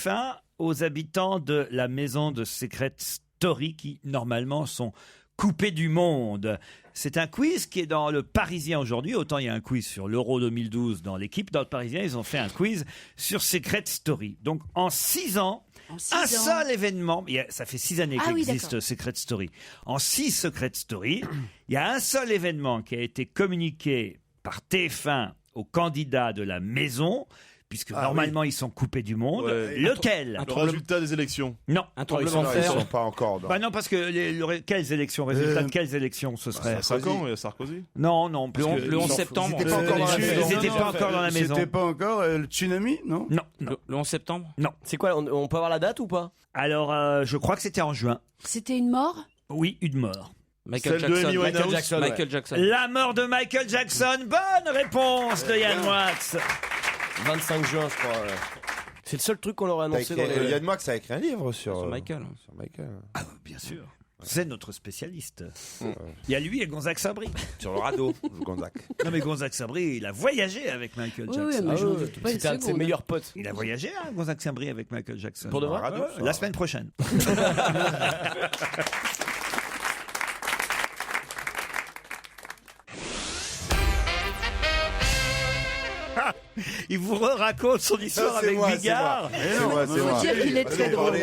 aux habitants de la maison de Secret Story qui, normalement, sont coupés du monde. C'est un quiz qui est dans le Parisien aujourd'hui. Autant il y a un quiz sur l'Euro 2012 dans l'équipe. Dans le Parisien, ils ont fait un quiz sur Secret Story. Donc, en 6 ans, En 6 un ans. seul événement. Ça fait 6 années Ah oui, qu'existe d'accord. Secret Story. En 6 Secret Story, il y a un seul événement qui a été communiqué par TF1 aux candidats de la maison, puisque normalement ils sont coupés du monde. Ouais. Lequel? Le résultat des élections. Non. Un tremblement de Ils terre. sont pas encore dans. Bah non, parce que quelles élections? Résultat de quelles élections ce Il y serait? a 5 ans, il y a Sarkozy. Non, parce que Le 11 ils sont- septembre. Ils étaient pas encore dans la maison. Ils n'étaient pas encore dans la maison. C'était pas encore le tsunami, non? Non, non. Le 11 septembre. C'est quoi? On peut avoir la date ou pas? Alors, je crois que c'était en juin. C'était une mort? Oui, une mort. Michael Celle de Jackson. Amy Michael Winehouse. Jackson. ouais. Michael Jackson. La mort de Michael Jackson. Bonne réponse de Yann Wax. 25 juin, je crois. ouais. C'est le seul truc qu'on leur a annoncé dans les. Yann Moix a écrit un livre sur Sur Michael. Sur Michael. Ah, bien sûr. C'est notre spécialiste. Il y a lui et Gonzague Sabri. Sur le radeau, Gonzague. Non mais Gonzague Sabri, il a voyagé avec Michael Oui, Jackson. mais j'en doute pas une C'était un de ses seconde. meilleurs potes. Il a voyagé, hein, Gonzague Sabri avec Michael Jackson. Pour de vrai? Ouais, ouais, la semaine prochaine. Il vous raconte son histoire avec Bigard. Faut dire qu'il est très drôle.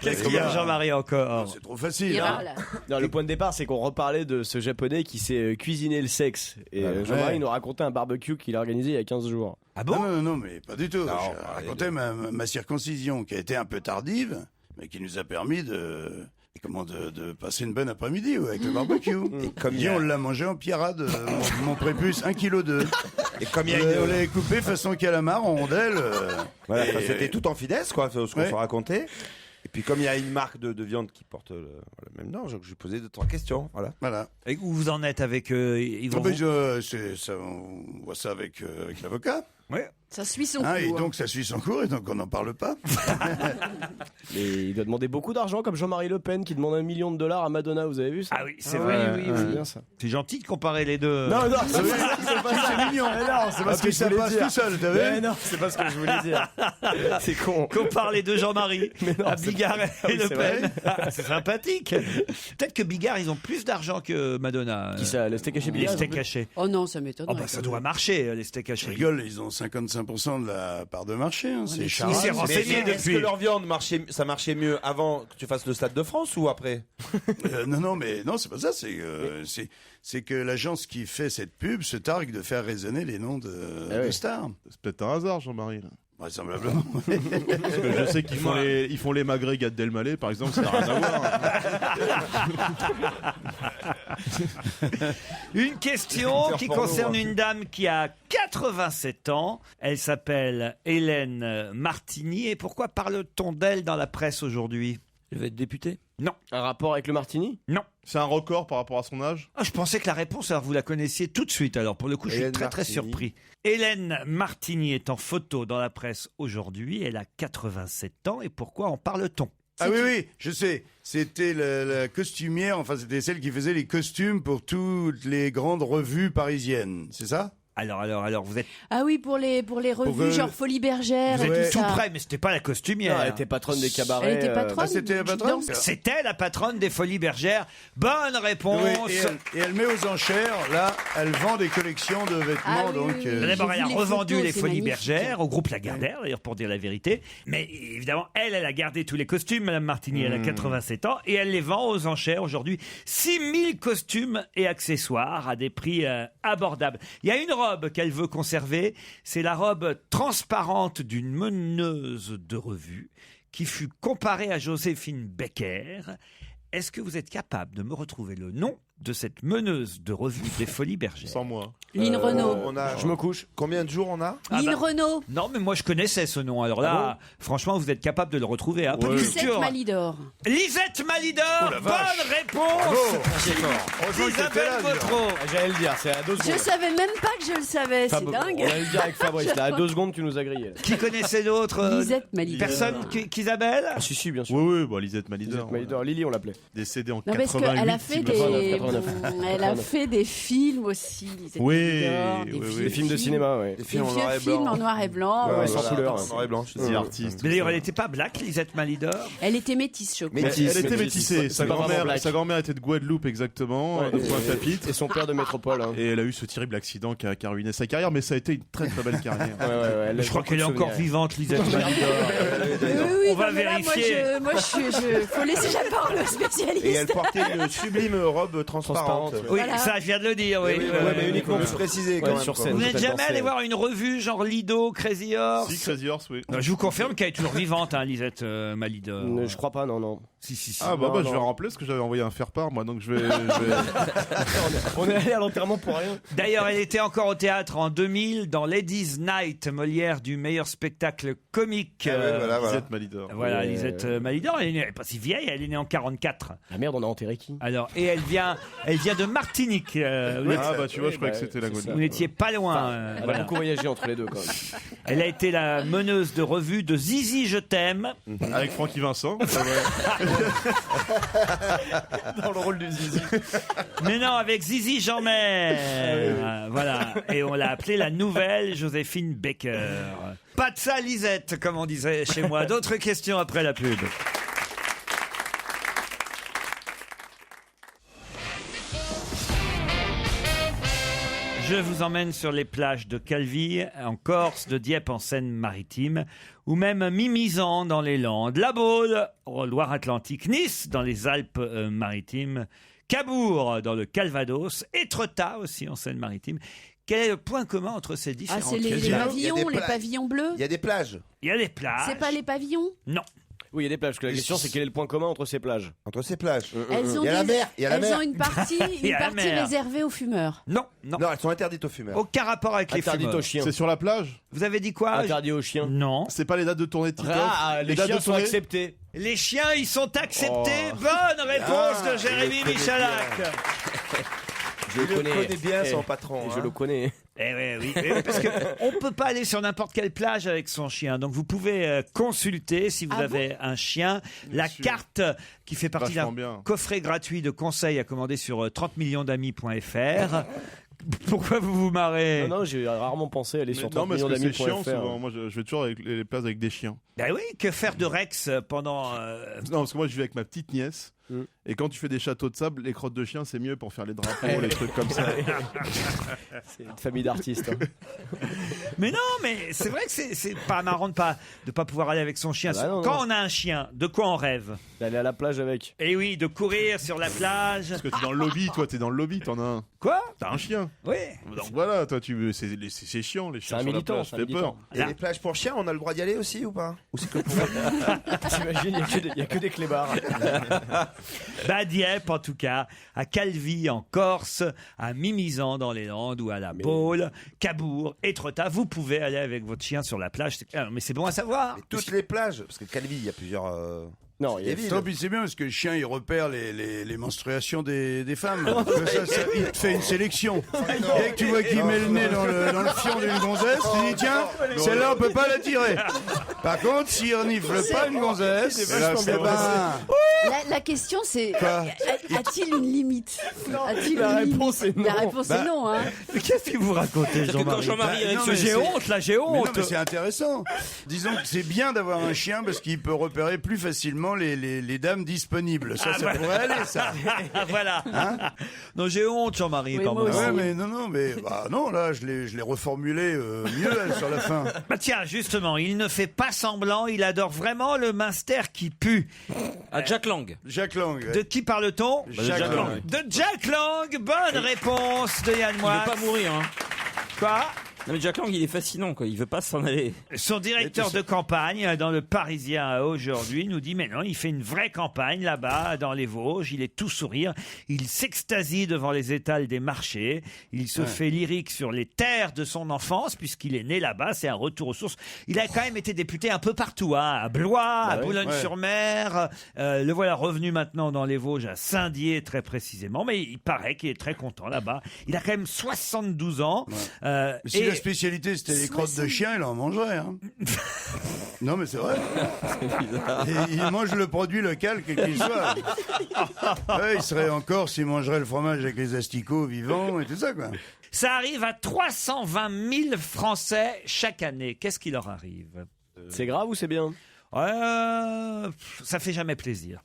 Qu'est-ce qu'il y a, Jean-Marie, encore? C'est trop facile. Il hein. râle. Non, le point de départ, c'est qu'on reparlait de ce japonais qui s'est cuisiné le sexe. Et Jean-Marie nous racontait un barbecue qu'il a organisé il y a 15 jours. Ah Non, bon? non, mais pas du tout. Je racontais ma circoncision qui a été un peu tardive, mais qui nous a permis de passer une bonne après-midi avec le barbecue. Et comme il y Et a- on l'a mangé en pirade, mon prépuce, 1,2 kg. Et comme il y a On une. l'avait coupé façon calamar en rondelles. Voilà, Et- c'était tout en fidèle, quoi, ce qu'on Ouais. se racontait. Et puis, comme il y a une marque de viande qui porte le même nom, je lui posais 2-3 questions. Voilà. Et où vous en êtes avec ils vont Ah ben, vous- on voit ça avec l'avocat. Ouais. Ça suit son Hein, et cours. donc ça suit son cours et donc on n'en parle pas. Mais il doit demander beaucoup d'argent, comme Jean-Marie Le Pen qui demande $1 million à Madonna. Vous avez vu ça? Ah oui, c'est vrai. Oui, c'est bien ça. C'est gentil de comparer les deux. Non, c'est pas ça. C'est mignon. Non, c'est pas ce que je ça voulais passe dire. tout seul, t'as vu? Mais non, c'est pas ce que je voulais dire. C'est con. Compare les deux Jean-Marie à Bigard et Le c'est Pen. Ah, c'est sympathique. Peut-être que Bigard, ils ont plus d'argent que Madonna. Qui ça? Les steaks hachés Les Bigard? steaks hachés. Oh non, ça m'étonne. Oh bah ça doit marcher, les steaks Je hachés. rigole, ils ont 55% de la part de marché. Hein. C'est Il charmant. s'est renseigné Est-ce que depuis. leur viande ça marchait mieux avant que tu fasses le Stade de France ou après? Non, mais non, c'est pas ça. C'est que l'agence qui fait cette pub se targue de faire résonner les noms de stars. C'est peut-être un hasard, Jean-Marie. Là. Vraisemblablement. Parce que je sais qu'ils font les magrets Gad Delmalé, par exemple, ça n'a rien à voir. Une question qui concerne une dame qui a 87 ans. Elle s'appelle Hélène Martini. Et pourquoi parle-t-on d'elle dans la presse aujourd'hui? Elle va être députée? Non. Un rapport avec le Martini? Non. C'est un record par rapport à son âge? Ah, je pensais que la réponse, alors vous la connaissiez tout de suite. Alors pour le coup, je suis Hélène très très Martini. surpris. Hélène Martini est en photo dans la presse aujourd'hui. Elle a 87 ans. Et pourquoi en parle-t-on? Ah oui, je sais. C'était la costumière, enfin c'était celle qui faisait les costumes pour toutes les grandes revues parisiennes, c'est ça? Alors, vous êtes, Ah oui, pour les revues, genre Folie Bergère. vous et êtes tout tout ça. près, mais c'était pas la costumière. Non, elle était patronne des cabarets. Elle était patronne. Ah, c'était la patronne? C'était la patronne des Folies Bergères. Bonne réponse. Oui, et elle met aux enchères, là, elle vend des collections de vêtements, Ah oui, donc... oui, oui. D'abord, J'ai elle a vu les revendu photos, les c'est Folies magnifique. Bergères au groupe Lagardère, d'ailleurs, pour dire la vérité. Mais évidemment, elle a gardé tous les costumes, Madame Martini. Elle a 87 ans et elle les vend aux enchères aujourd'hui. 6000 costumes et accessoires à des prix abordables. Il y a une robe qu'elle veut conserver. C'est la robe transparente d'une meneuse de revue qui fut comparée à Joséphine Baker. Est-ce que vous êtes capable de me retrouver le nom de cette meneuse de revue des Folies Bergères? Sans moi. Lynn Renaud. Je me couche. Combien de jours on a? Lynn Renaud. Non, mais moi je connaissais ce nom. Alors là, franchement, vous êtes capable de le retrouver. Un peu de Lisette culture. Malidor. Lisette Malidor. Oh la vache. Bonne réponse. Isabelle Vautreau. J'allais le dire, c'est à 2 secondes. Je savais même pas que je le savais, c'est On dingue. allait le dire avec Fabrice, là, à 2 secondes, tu nous as grillé. Qui connaissait d'autres Lisette Malidor. Personne qu'Isabelle? Ah, si, bien sûr. Oui, bah, Lisette Malidor. Lisette Malidor, Lily, on l'appelait. Décédée en Non, parce 88. qu'elle a fait si des, ma mémoire- elle a fait des films aussi. Lisette Oui, Malidor, oui, des oui. Des films de cinéma, ouais. Des Des films en noir vieux et films blanc. en noir et blanc. Ouais, ouais. sans voilà, couleur. en noir et blanc. je The sais. artiste. Mais d'ailleurs, elle n'était pas black, Lisette Malidor. Elle était métisse, je crois. Elle Métisse. était métissée. C'est pas vraiment black. Sa grand-mère était de Guadeloupe, exactement, Ouais, de Pointe-à-Pitre. Et son père de métropole. Hein. Et elle a eu ce terrible accident qui a ruiné sa carrière, mais ça a été une très très belle carrière. Ouais, Je crois qu'elle est encore vivante, Lisette Malidor. Oui, On va non, mais là, vérifier. Moi, je faut laisser la parole au spécialiste. Et elle portait une sublime robe transparente. Transparente, Oui, Voilà. ça, je viens de le dire. Oui. mais uniquement pour préciser quand Ouais, même. sur quoi. scène. Vous n'êtes Peut-être jamais danser. allé voir une revue genre Lido, Crazy Horse? Si, Crazy Horse, oui. Non, je vous confirme qu'elle est toujours vivante, hein, Lisette Malidor. Je crois pas, non. Si. Ah bah, Non, je vais non. remplir parce que j'avais envoyé un faire-part moi, donc je vais... On est allé à l'enterrement pour rien. D'ailleurs, elle était encore au théâtre en 2000 dans Ladies Night, Molière du meilleur spectacle comique. Ah ouais, voilà. Lisette Malidor. Voilà, Lisette Malidor, elle n'est pas si vieille, elle est née en 44. La merde, on a enterré qui? Alors, et elle vient de Martinique. Vous Ah bah tu vois, je croyais que bah, c'était la c'est Guadeloupe. vous n'étiez pas loin. Elle a Voilà. beaucoup voyagé entre les deux, quand même. Elle a été la meneuse de revue de Zizi Je t'aime. Avec Francky Vincent. Dans le rôle du Zizi. Mais non, avec Zizi j'en mets. Voilà. Et on l'a appelée la nouvelle Joséphine Baker. Pas de ça, Lisette, comme on disait chez moi. D'autres questions après la pub. Je vous emmène sur les plages de Calvi, en Corse, de Dieppe en Seine-Maritime, ou même Mimizan dans les Landes, La Baule, en Loire-Atlantique, Nice dans les Alpes-Maritimes, Cabourg dans le Calvados, Étretat aussi en Seine-Maritime. Quel est le point commun entre ces Ah, différentes c'est les régions? pavillons, les pavillons bleus. Il y a des plages. Il y a les plages. C'est pas les pavillons. Non. Oui, il y a des plages. Parce que la question, c'est quel est le point commun entre ces plages? Entre ces plages. Elles ont Il y a la des- mer. Il y a la Elles mer. ont une partie, Il y a la mer. réservée aux fumeurs. Non. Non, elles sont interdites aux fumeurs. Aucun rapport avec les Interdit fumeurs. aux chiens. C'est sur la plage? Vous avez dit quoi? Interdit aux chiens. Non. C'est pas les dates de tournée de Titoff? Les dates chiens de sont tournée acceptés. Les chiens, ils sont acceptés. Bonne réponse de Jérémy Michalak. Je le Il connais. connaît bien Eh, son patron. Je hein. le connais. Oui, parce qu'on ne peut pas aller sur n'importe quelle plage avec son chien. Donc vous pouvez consulter, si vous avez un chien, la carte qui fait partie d'un coffret gratuit de conseils à commander sur 30millionsdamis.fr. Pourquoi vous vous marrez? Non, j'ai rarement pensé aller sur 30millionsdamis.fr. C'est chiant souvent. Moi, je vais toujours avec les places avec des chiens. Ben oui, que faire de Rex pendant... Non, parce que moi, je vis avec ma petite nièce. Et quand tu fais des châteaux de sable, les crottes de chiens, c'est mieux pour faire les drapeaux, les trucs comme ça. C'est une famille d'artistes. Mais non, mais c'est vrai que c'est pas marrant de pas pouvoir aller avec son chien. Quand on a un chien, de quoi on rêve? D'aller à la plage avec. Et oui, de courir sur la plage. Parce que t'es dans le lobby, toi, t'es dans le lobby, t'en as un. Quoi? T'as un chien. Oui. Donc voilà, toi, c'est chiant, les chiens sur la plage, ça fait peur. Et les plages pour chiens, on a le droit d'y aller aussi ou pas? Ou c'est que pour... T'imagines, il n'y a que des clébards. À Dieppe, en tout cas, à Calvi, en Corse, à Mimizan, dans les Landes, ou à La Baule, Cabourg, Étretat. Vous pouvez aller avec votre chien sur la plage. Mais c'est bon à savoir. Mais toutes les plages, parce que Calvi, il y a plusieurs... Non, puis c'est bien parce que le chien il repère les menstruations des femmes. Il te fait une sélection. Dès que tu vois qu'il met le nez dans le fion d'une gonzesse, tu dis tiens, celle-là on peut pas la tirer. Par contre, s'il renifle pas une gonzesse, La question c'est Quoi? a-t-il une limite? La réponse est non. La réponse est non. Hein. Mais qu'est-ce que vous racontez, Jean-Marie? Jean-Marie J'ai honte, là, j'ai honte. Mais non, mais c'est intéressant. Disons que c'est bien d'avoir un chien parce qu'il peut repérer plus facilement les dames disponibles. Ça pourrait aller, ça. Voilà. Non, j'ai honte, Jean-Marie. Oui, quand moi même. aussi. Ouais, mais non, là, je l'ai reformulé mieux sur la fin. Tiens, justement, il ne fait pas semblant, il adore vraiment le Munster qui pue. À Jack Lang. Jack Lang. De qui parle-t-on? Jack Lang. De Jack Lang. Bonne réponse de Yann Moix. Il veut pas mourir, hein. Quoi? Non mais Jack Lang, il est fascinant, quoi. Il veut pas s'en aller. Son directeur de campagne dans le Parisien aujourd'hui nous dit mais non, il fait une vraie campagne là-bas dans les Vosges, il est tout sourire, il s'extasie devant les étals des marchés, il se fait lyrique sur les terres de son enfance puisqu'il est né là-bas, c'est un retour aux sources. Il a quand même été député un peu partout, à Blois, à Boulogne-sur-Mer, le voilà revenu maintenant dans les Vosges, à Saint-Dié très précisément, mais il paraît qu'il est très content là-bas. Il a quand même 72 ans. Si la spécialité c'était les crottes de chien, il en mangerait. Hein. Non mais c'est vrai. Et il mange le produit local quel qu'il soit. Il serait encore s'il mangerait le fromage avec les asticots vivants et tout ça quoi. Ça arrive à 320 000 Français chaque année. Qu'est-ce qui leur arrive? C'est grave ou c'est bien? Ça fait jamais plaisir.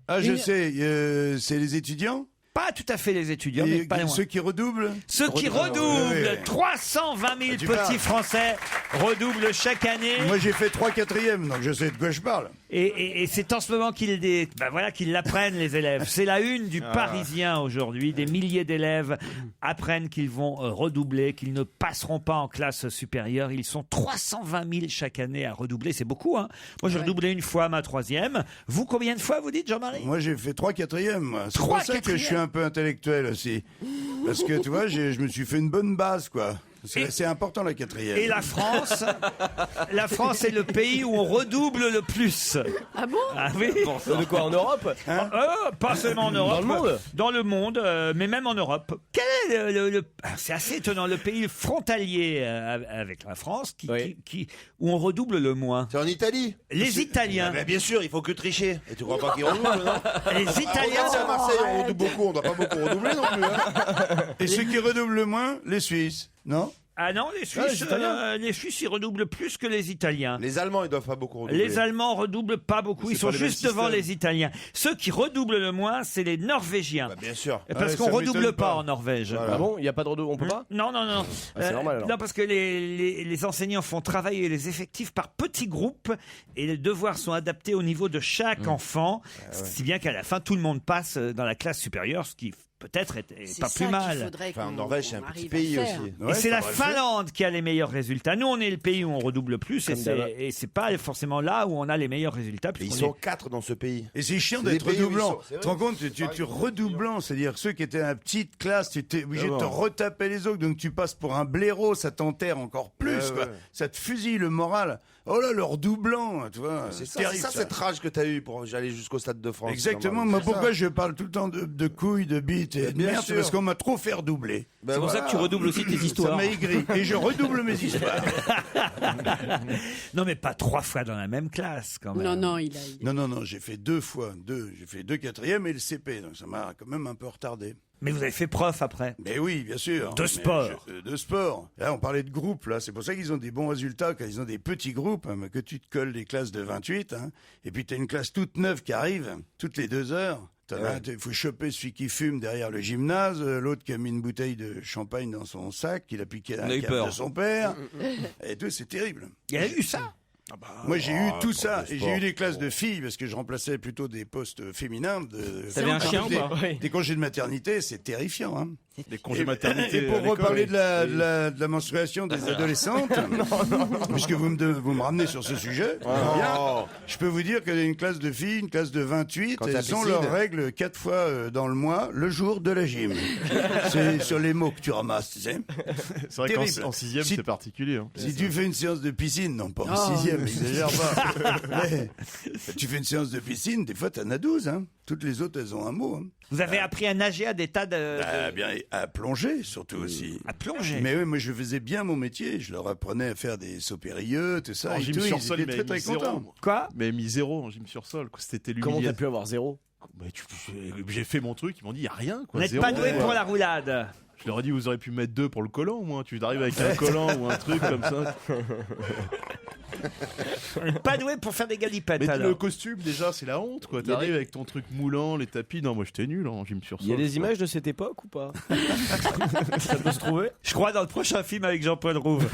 Je sais, c'est les étudiants? Pas tout à fait les étudiants, mais pas loin. Ceux qui redoublent? Ceux qui redoublent. 320 000 petits Français redoublent chaque année. Moi j'ai fait 3/4e, donc je sais de quoi je parle. Et c'est en ce moment qu'ils l'apprennent, les élèves. C'est la une du Parisien aujourd'hui. Des milliers d'élèves apprennent qu'ils vont redoubler, qu'ils ne passeront pas en classe supérieure. Ils sont 320 000 chaque année à redoubler. C'est beaucoup, hein. Moi, j'ai redoublé une fois ma 3e. Vous, combien de fois, vous dites, Jean-Marie? Moi, j'ai fait 3/4e. C'est pour ça que je suis un peu intellectuel aussi. Parce que, tu vois, je me suis fait une bonne base, quoi. C'est important la 4e. Et la France est le pays où on redouble le plus. Ah bon? Ah oui. De quoi, en Europe? Pas seulement en Europe. Dans le monde? Dans le monde, mais même en Europe. Quel est c'est assez étonnant, le pays frontalier avec la France où on redouble le moins? C'est en Italie. Les Italiens. Mais bien sûr, il faut que tricher. Et tu crois pas qu'ils redoublent, non? Les Italiens. Regarde, à Marseille, on redouble beaucoup, on doit pas beaucoup redoubler non plus. Hein. Et ceux qui redoublent le moins, les Suisses, non? Ah non, les Suisses, ils redoublent plus que les Italiens. Les Allemands, ils doivent pas beaucoup redoubler. Les Allemands redoublent pas beaucoup, ils sont juste devant les Italiens. Ceux qui redoublent le moins, c'est les Norvégiens. Bien sûr. Parce qu'on redouble pas en Norvège. Voilà. Ah bon? Il n'y a pas de redouble, on peut pas? Non. C'est normal alors. Non, parce que les enseignants font travailler les effectifs par petits groupes et les devoirs sont adaptés au niveau de chaque enfant. Si bien qu'à la fin, tout le monde passe dans la classe supérieure, ce qui peut-être est pas plus mal. En Norvège, c'est un petit pays aussi. Et c'est la Finlande qui a les meilleurs résultats. Nous, on est le pays où on redouble plus et c'est pas forcément là où on a les meilleurs résultats. Ils sont 4 dans ce pays. Et c'est chiant d'être redoublant. Tu te rends compte, tu redoublant, c'est-à-dire ceux qui étaient à la petite classe, tu étais obligé de te retaper les autres, donc tu passes pour un blaireau, ça t'enterre encore plus, quoi. Ça te fusille le moral. Oh là, le redoublant, tu vois. C'est ça cette rage que t'as eu pour j'allais jusqu'au Stade de France. Exactement. Moi, pourquoi je parle tout le temps de couilles, de bites et de merde, c'est parce qu'on m'a trop fait redoubler. C'est pour ça que tu redoubles aussi tes histoires. Ça m'a aigri. Et je redouble mes histoires. Non, mais pas 3 fois dans la même classe, quand même. Non, Non, j'ai fait 2 fois. J'ai fait 2 quatrièmes et le CP. Donc ça m'a quand même un peu retardé. Mais vous avez fait prof après. Mais oui, bien sûr. De sport. De sport. Là, on parlait de groupe, là. C'est pour ça qu'ils ont des bons résultats quand ils ont des petits groupes, hein, que tu te colles des classes de 28, hein, et puis tu as une classe toute neuve qui arrive, toutes les 2 heures. Il faut choper celui qui fume derrière le gymnase, l'autre qui a mis une bouteille de champagne dans son sac, qu'il a piqué à la cave de son père. Et tout, c'est terrible. Il y a eu ça. Moi, j'ai eu tout ça, et j'ai eu des classes de filles, parce que je remplaçais plutôt des postes féminins. T'avais un chien ou pas? Des congés de maternité, c'est terrifiant. Hein. Des congés maternité. Et pour reparler de la menstruation des adolescentes, puisque vous me ramenez sur ce sujet, je peux vous dire qu'il y a une classe de filles, une classe de 28, elles ont leurs règles 4 fois dans le mois, le jour de la gym. C'est sur les mots que tu ramasses, tu sais. C'est vrai qu'en 6e, c'est particulier. Hein. Si tu fais une séance de piscine, non pas en 6e, exagère pas. Mais, tu fais une séance de piscine, des fois t'en as 12, hein. Toutes les autres, elles ont un mot. Hein. Vous avez appris à nager à des tas de... Bien, à plonger, surtout aussi. À plonger. Mais oui, moi, je faisais bien mon métier. Je leur apprenais à faire des sauts périlleux, tout ça. En gym sur sol, ils étaient très, très contents. Quoi? Mais mis 0 en gym sur sol. C'était l'humiliation. Comment t'as pu avoir 0? J'ai fait mon truc, ils m'ont dit, il n'y a rien. Vous n'êtes pas doué pour la roulade. Je leur ai dit, vous auriez pu mettre 2 pour le collant, au moins. Tu arrives avec un collant ou un truc comme ça. Pas doué pour faire des galipettes. Mais alors. le costume, déjà, c'est la honte, quoi. T'arrives avec ton truc moulant, les tapis. Non, moi, j'étais nul en gym sur sol. Il y a des images de cette époque ou pas? Ça peut se trouver? Je crois dans le prochain film avec Jean-Paul Rouve.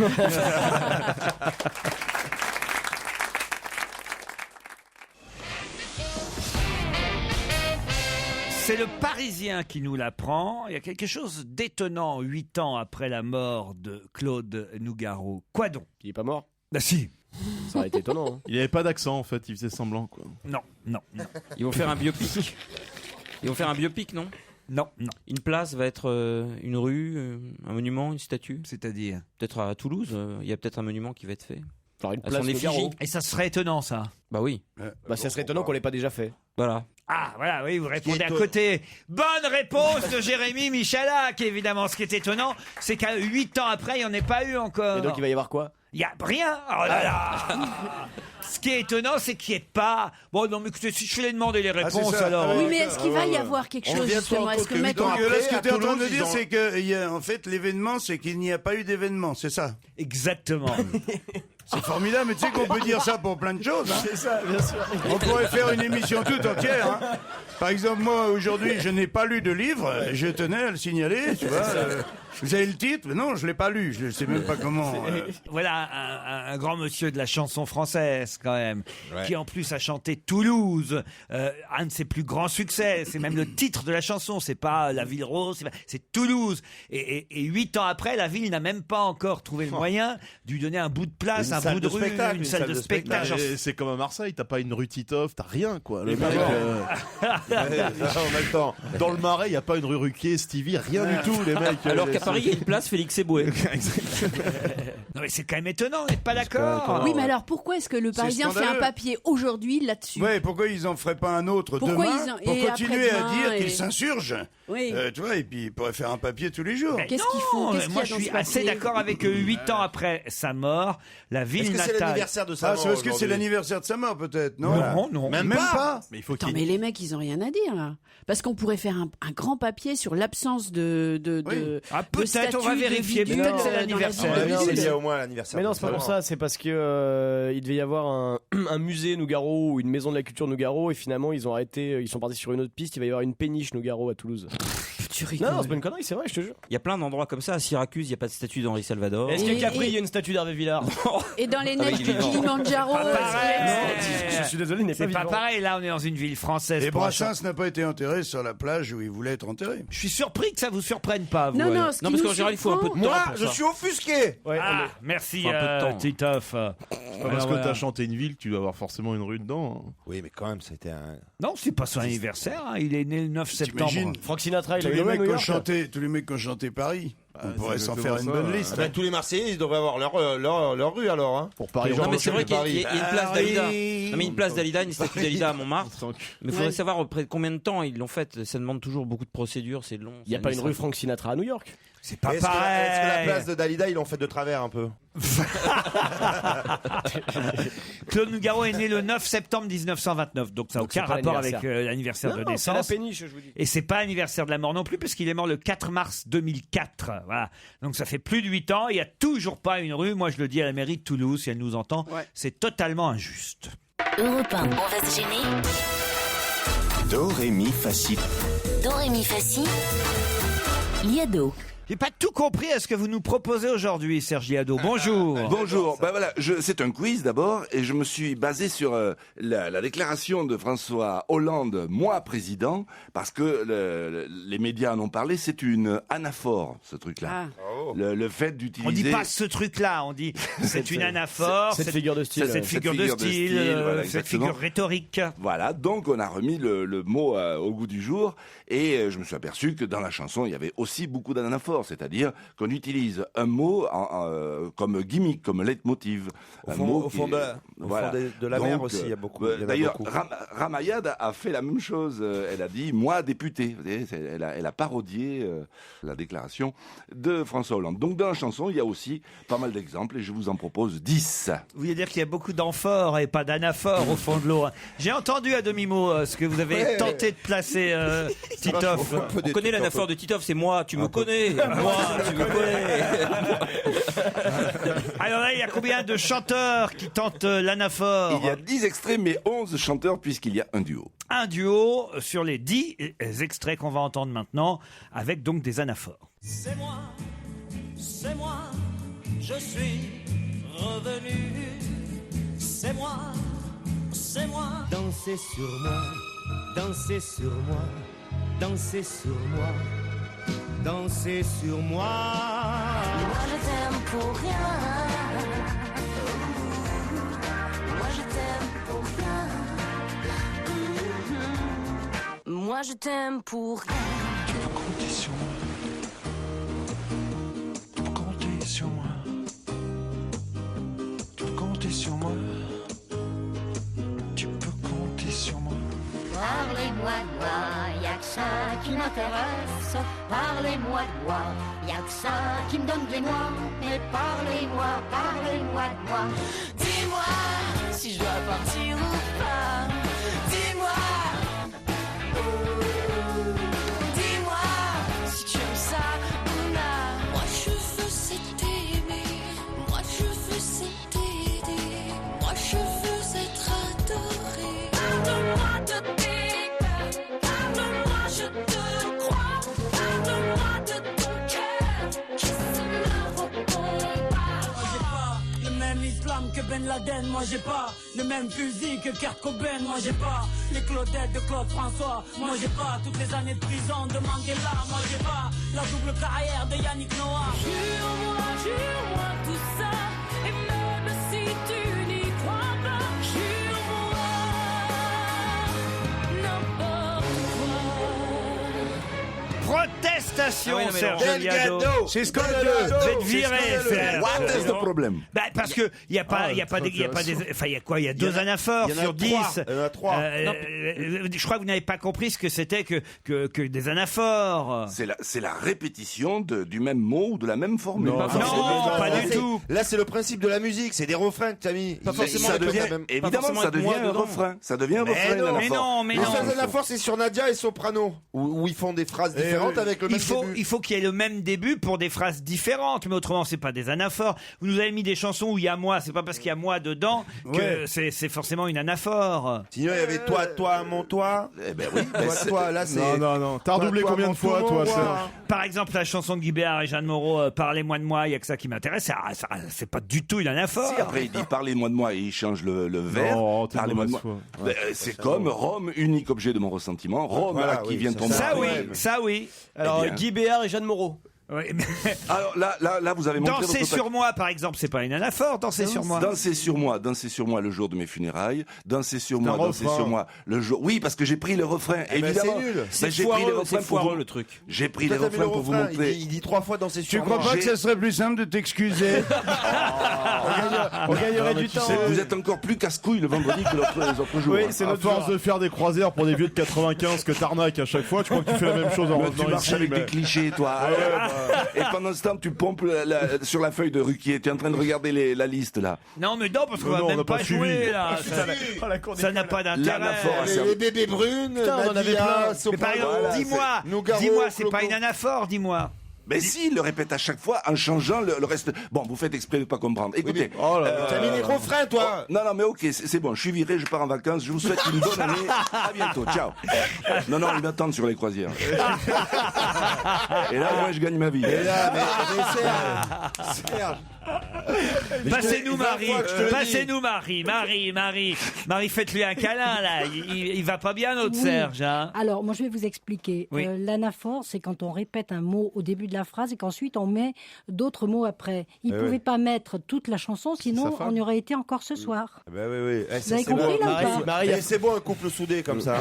C'est le Parisien qui nous l'apprend. Il y a quelque chose d'étonnant 8 ans après la mort de Claude Nougaro. Quoi donc? Il est pas mort? Bah si. Ça aurait été étonnant. Hein. Il n'avait pas d'accent, en fait. Il faisait semblant, quoi. Non. Ils vont faire un biopic. Non? Non. Une place va être une rue, un monument, une statue. C'est-à-dire? Peut-être à Toulouse, il y a peut-être un monument qui va être fait. Genre une À place son effigie. Nougaro. Et ça serait étonnant, ça. Bah oui. Bah ça serait étonnant qu'on l'ait pas déjà fait. Voilà. Ah, voilà, oui, vous répondez à côté. Bonne réponse de Jérémy Michalak, évidemment. Ce qui est étonnant, c'est qu'à 8 ans après, il n'y en ait pas eu encore. Et donc il va y avoir quoi? Il n'y a rien. Oh là là. Ce qui est étonnant, c'est qu'il n'y ait pas... Bon, non, mais écoutez, si je fais les demandes et les réponses, alors... Oui, mais est-ce qu'il va y avoir quelque chose, justement? Est-ce que maintenant... Donc là, ce que tu es en train de dire, c'est que, en fait, l'événement, c'est qu'il n'y a pas eu d'événement, c'est ça? Exactement. C'est formidable, mais tu sais qu'on peut dire ça pour plein de choses. Hein. C'est ça, bien sûr. On pourrait faire une émission toute entière. Hein. Par exemple, moi, aujourd'hui, je n'ai pas lu de livre. Je tenais à le signaler, tu vois. Vous avez le titre? Non, je l'ai pas lu. Je ne sais même pas comment. Voilà un grand monsieur de la chanson française, quand même, qui en plus a chanté Toulouse, un de ses plus grands succès. C'est même le titre de la chanson. C'est pas La Ville Rose, c'est Toulouse. Et 8 ans après, la ville n'a même pas encore trouvé le moyen de lui donner un bout de place, un bout de rue, une salle de spectacle. C'est comme à Marseille, t'as pas une rue Titov, t'as rien, quoi. Le mec, en même temps, dans le Marais, il y a pas une rue Ruquier, Stevie, rien du tout, les mecs. Alors qu'à Paris, il y a une place Félix Eboué. Non mais c'est quand même étonnant, vous n'êtes pas d'accord? Oui, mais alors pourquoi est-ce que le Parisien fait un papier aujourd'hui là-dessus? Ouais, pourquoi ils en feraient pas un autre demain pour continuer à dire qu'ils s'insurgent? Oui. Tu vois, et puis ils pourraient faire un papier tous les jours. Qu'est-ce qu'il faut? Moi, je suis assez d'accord avec 8 ans après sa mort, la ville natale. Est-ce que c'est l'anniversaire de sa mort? C'est parce que c'est l'anniversaire de sa mort, peut-être, non? Non. Même pas. Mais il faut Attends, mais les mecs, ils ont rien à dire là. Parce qu'on pourrait faire un grand papier sur l'absence de Ah, peut-être, on va vérifier. Peut-être c'est l'anniversaire. C'est lié au moins à l'anniversaire. Mais non, c'est pas pour ça. C'est parce que il devait y avoir un musée Nougaro ou une maison de la culture Nougaro et finalement ils ont arrêté. Ils sont partis sur une autre piste. Il va y avoir une péniche Nougaro à Toulouse. Tu rigoles. Non, c'est pas une connerie, c'est vrai, je te jure. Il y a plein d'endroits comme ça. À Syracuse, il n'y a pas de statue d'Henri Salvador. Est-ce qu'à Capri, il y a une statue d'Hervé Villard? Et dans les neiges du Kilimanjaro. Je suis désolé, il n'est C'est pas pas pareil, là on est dans une ville française. Et Brassens n'a pas été enterré sur la plage où il voulait être enterré. Je suis surpris que ça vous surprenne pas, vous. Non, parce qu'en général, il faut un peu de temps. Moi, pour je ça. suis offusqué. Merci, Faut un peu de temps. Titoff. Parce que t'as chanté une ville, tu dois avoir forcément une rue dedans. Oui, mais quand même, c'était un. Non, c'est pas son anniversaire, hein. Il est né le 9 septembre. T'imagines Frank Sinatra, il tous a les eu mecs New qui ont York. chanté, tous les mecs qui ont chanté Paris. On pourrait s'en faire une bonne liste. Tous les Marseillais, ils devraient avoir leur rue alors. Hein. Pour Paris. Non mais c'est vrai qu'il y a une place d'Alida. Paris. Non mais une place d'Alida, une statue d'Alida à Montmartre. Mais il faudrait Ouais. savoir auprès de combien de temps ils l'ont faite. Ça demande toujours beaucoup de procédures, c'est long. Il n'y a pas une rue Frank Sinatra à New York? C'est pas Est-ce que pareil. la place de Dalida, ils l'ont fait de travers un peu? Claude Nougaro est né le 9 septembre 1929, donc ça n'a aucun c'est pas rapport avec l'anniversaire. l'anniversaire de Non, c'est naissance. la péniche, je vous dis. Et c'est pas l'anniversaire de la mort non plus, puisqu'il est mort le 4 mars 2004. Voilà. Donc ça fait plus de 8 ans. Il n'y a toujours pas une rue. Moi, je le dis à la mairie de Toulouse, si elle nous entend, c'est totalement injuste. Europe 1, on va se gêner. Do, ré, mi, fa, si. Do, ré, mi, fa, si. Liado. J'ai pas tout compris à ce que vous nous proposez aujourd'hui, Serge Liado. Bonjour. Bonjour. Ben voilà, c'est un quiz d'abord, et je me suis basé sur la déclaration de François Hollande, moi président, parce que les médias en ont parlé. C'est une anaphore, ce truc-là. Le fait d'utiliser. On dit pas ce truc-là, on dit c'est une anaphore, cette figure de style, cette figure de style, voilà, cette figure rhétorique. Voilà, donc on a remis le mot au goût du jour, et je me suis aperçu que dans la chanson, il y avait aussi beaucoup d'anaphores. C'est-à-dire qu'on utilise un mot comme gimmick, comme leitmotiv. Au fond de la mer aussi, il y a beaucoup. D'ailleurs, Ramayad a fait la même chose. Elle a dit « moi, député ». Elle a parodié la déclaration de François Hollande. Donc dans la chanson, il y a aussi pas mal d'exemples, et je vous en propose 10. Vous voulez dire qu'il y a beaucoup d'amphores et pas d'anaphores au fond de l'eau. J'ai entendu à demi-mot ce que vous avez tenté de placer, Titoff. On connaît l'anaphore de Titoff, c'est moi, tu me connais. Moi, tu me connais. Alors là, il y a combien de chanteurs qui tentent l'anaphore? Il y a 10 extraits, mais 11 chanteurs, puisqu'il y a un duo. Un duo sur les 10 extraits qu'on va entendre maintenant, avec donc des anaphores. C'est moi, je suis revenu. C'est moi. Dansez sur moi, dansez sur moi, dansez sur moi. Dansez sur moi. Moi je t'aime pour rien. Moi je t'aime pour rien. Moi je t'aime pour rien. Tu peux compter sur moi. Tu peux compter sur moi. Tu peux compter sur moi. Tu peux compter sur moi. Parlez-moi de moi, y'a que ça qui m'intéresse. Parlez-moi de moi, y'a que ça qui me donne des mois. Mais parlez-moi de moi. Dis-moi si je dois partir ou pas. Dis-moi si tu aimes ça ou là. Moi je veux c'est t'aimer. Moi je veux c'est t'aider. Moi je veux être adoré. Pardonne-moi de je te crois, parle-moi de ton cœur qui se me répond pas. Moi j'ai pas le même islam que Ben Laden. Moi j'ai pas le même fusil que Kurt Cobain. Moi j'ai pas les Claudettes de Claude François. Moi j'ai pas toutes les années de prison de Mandela. Moi j'ai pas la double carrière de Yannick Noah. Jure-moi tout ça. Et même si tu n'y crois pas, jure-moi n'importe quoi. Protestation, Ah oui, non, mais Serge Del Liado. Gado. C'est scandaleux. Vous êtes viré, Serge. What is the problem? Parce que il y a pas, il y a quoi? Il y a 2 anaphores il y en a sur 10. 3. Il y en a 3. Je crois que vous n'avez pas compris ce que c'était que des anaphores. C'est la répétition du même mot ou de la même formule. Non, pas du tout. Là, c'est le principe de la musique, c'est des refrains que t'as mis. Pas forcément Ça avec devient, le même- évidemment, pas ça forcément devient avec moi un dedans. refrain. Ça devient un refrain. non, une Mais anaphore. non, mais Les non. seuls anaphores, c'est sur Nadia et Soprano, où ils font des phrases différentes avec le même début. Il faut qu'il y ait le même début pour des phrases différentes, mais autrement c'est pas des anaphores. Vous nous avez mis des chansons où il y a moi, c'est pas parce qu'il y a moi dedans que c'est forcément une anaphore. Sinon, il y avait toi, mon toi. Eh ben oui. Toi, là, c'est. Non. T'as redoublé Toi, combien mon de fois, tout, toi, mon Serge? moi. Par exemple, la chanson de Guy Béard et Jeanne Moreau, Parlez-moi de moi, il y a que ça qui m'intéresse. C'est pas du tout une anaphore. Si, après il dit parlez-moi de moi et il change le verbe. Non, t'es Parlez-moi de moi. mauvaise foi. Ben, c'est comme Rome, unique objet de mon ressentiment. Rome, Voilà, à qui oui, vient ça, tomber. Ça oui. Alors Eh bien. Guy Béard et Jeanne Moreau. Oui, mais Alors là, vous avez montré Danser votre sur moi, par exemple, c'est pas une anaphore. Danser sur moi. Danser sur moi le jour de mes funérailles. Danser sur C'est moi, un danser refrain. sur moi le jour. Oui, parce que j'ai pris le refrain. Eh ben, évidemment. c'est nul. Ben, j'ai pris les refrains pour foireux, vous. le truc. J'ai pris Toi, les t'as mis refrains le pour vous refrain, montrer. il dit 3 fois danser Tu sur crois moi. pas que ça serait plus simple de t'excuser? On gagnerait du temps. Vous êtes encore plus casse-couille le vendredi que les autres jours. Oui, hein. c'est À notre force genre. de faire des croisières pour des vieux de 95 que t'arnaques à chaque fois, tu crois que tu fais la même chose en Mais revenant tu marches ici, avec mais- des clichés, toi. Ouais, Et pendant ce temps, tu pompes sur la feuille de Ruquier. Tu es en train de regarder la liste là. Non, mais non, parce qu'on va on même n'a pas pas jouer suivi. là. Ça n'a pas d'intérêt. L'anaphore, Les bébés brunes, Nadia, Mais par exemple, Soprano, dis-moi, c'est pas une anaphore, dis-moi. Mais si, il le répète à chaque fois en changeant le reste. Bon, vous faites exprès de pas comprendre. Écoutez. T'as mis les refrains, toi. Non, mais ok, c'est bon. Je suis viré, je pars en vacances. Je vous souhaite une bonne année. À bientôt. Ciao. Non, ils m'attendent sur les croisières. Et là, moi, je gagne ma vie. Et là, mais Serge. Passez-nous Marie. Marie, faites-lui un câlin là. Il va pas bien notre Oui. Serge. Hein. Alors, moi, je vais vous expliquer. Oui. L'anaphore, c'est quand on répète un mot au début de la phrase et qu'ensuite on met d'autres mots après. Il ne pouvait pas mettre toute la chanson, sinon on y aurait été encore ce soir. Ben oui. Vous avez compris là ou pas? Marie, c'est beau un couple soudé comme ça.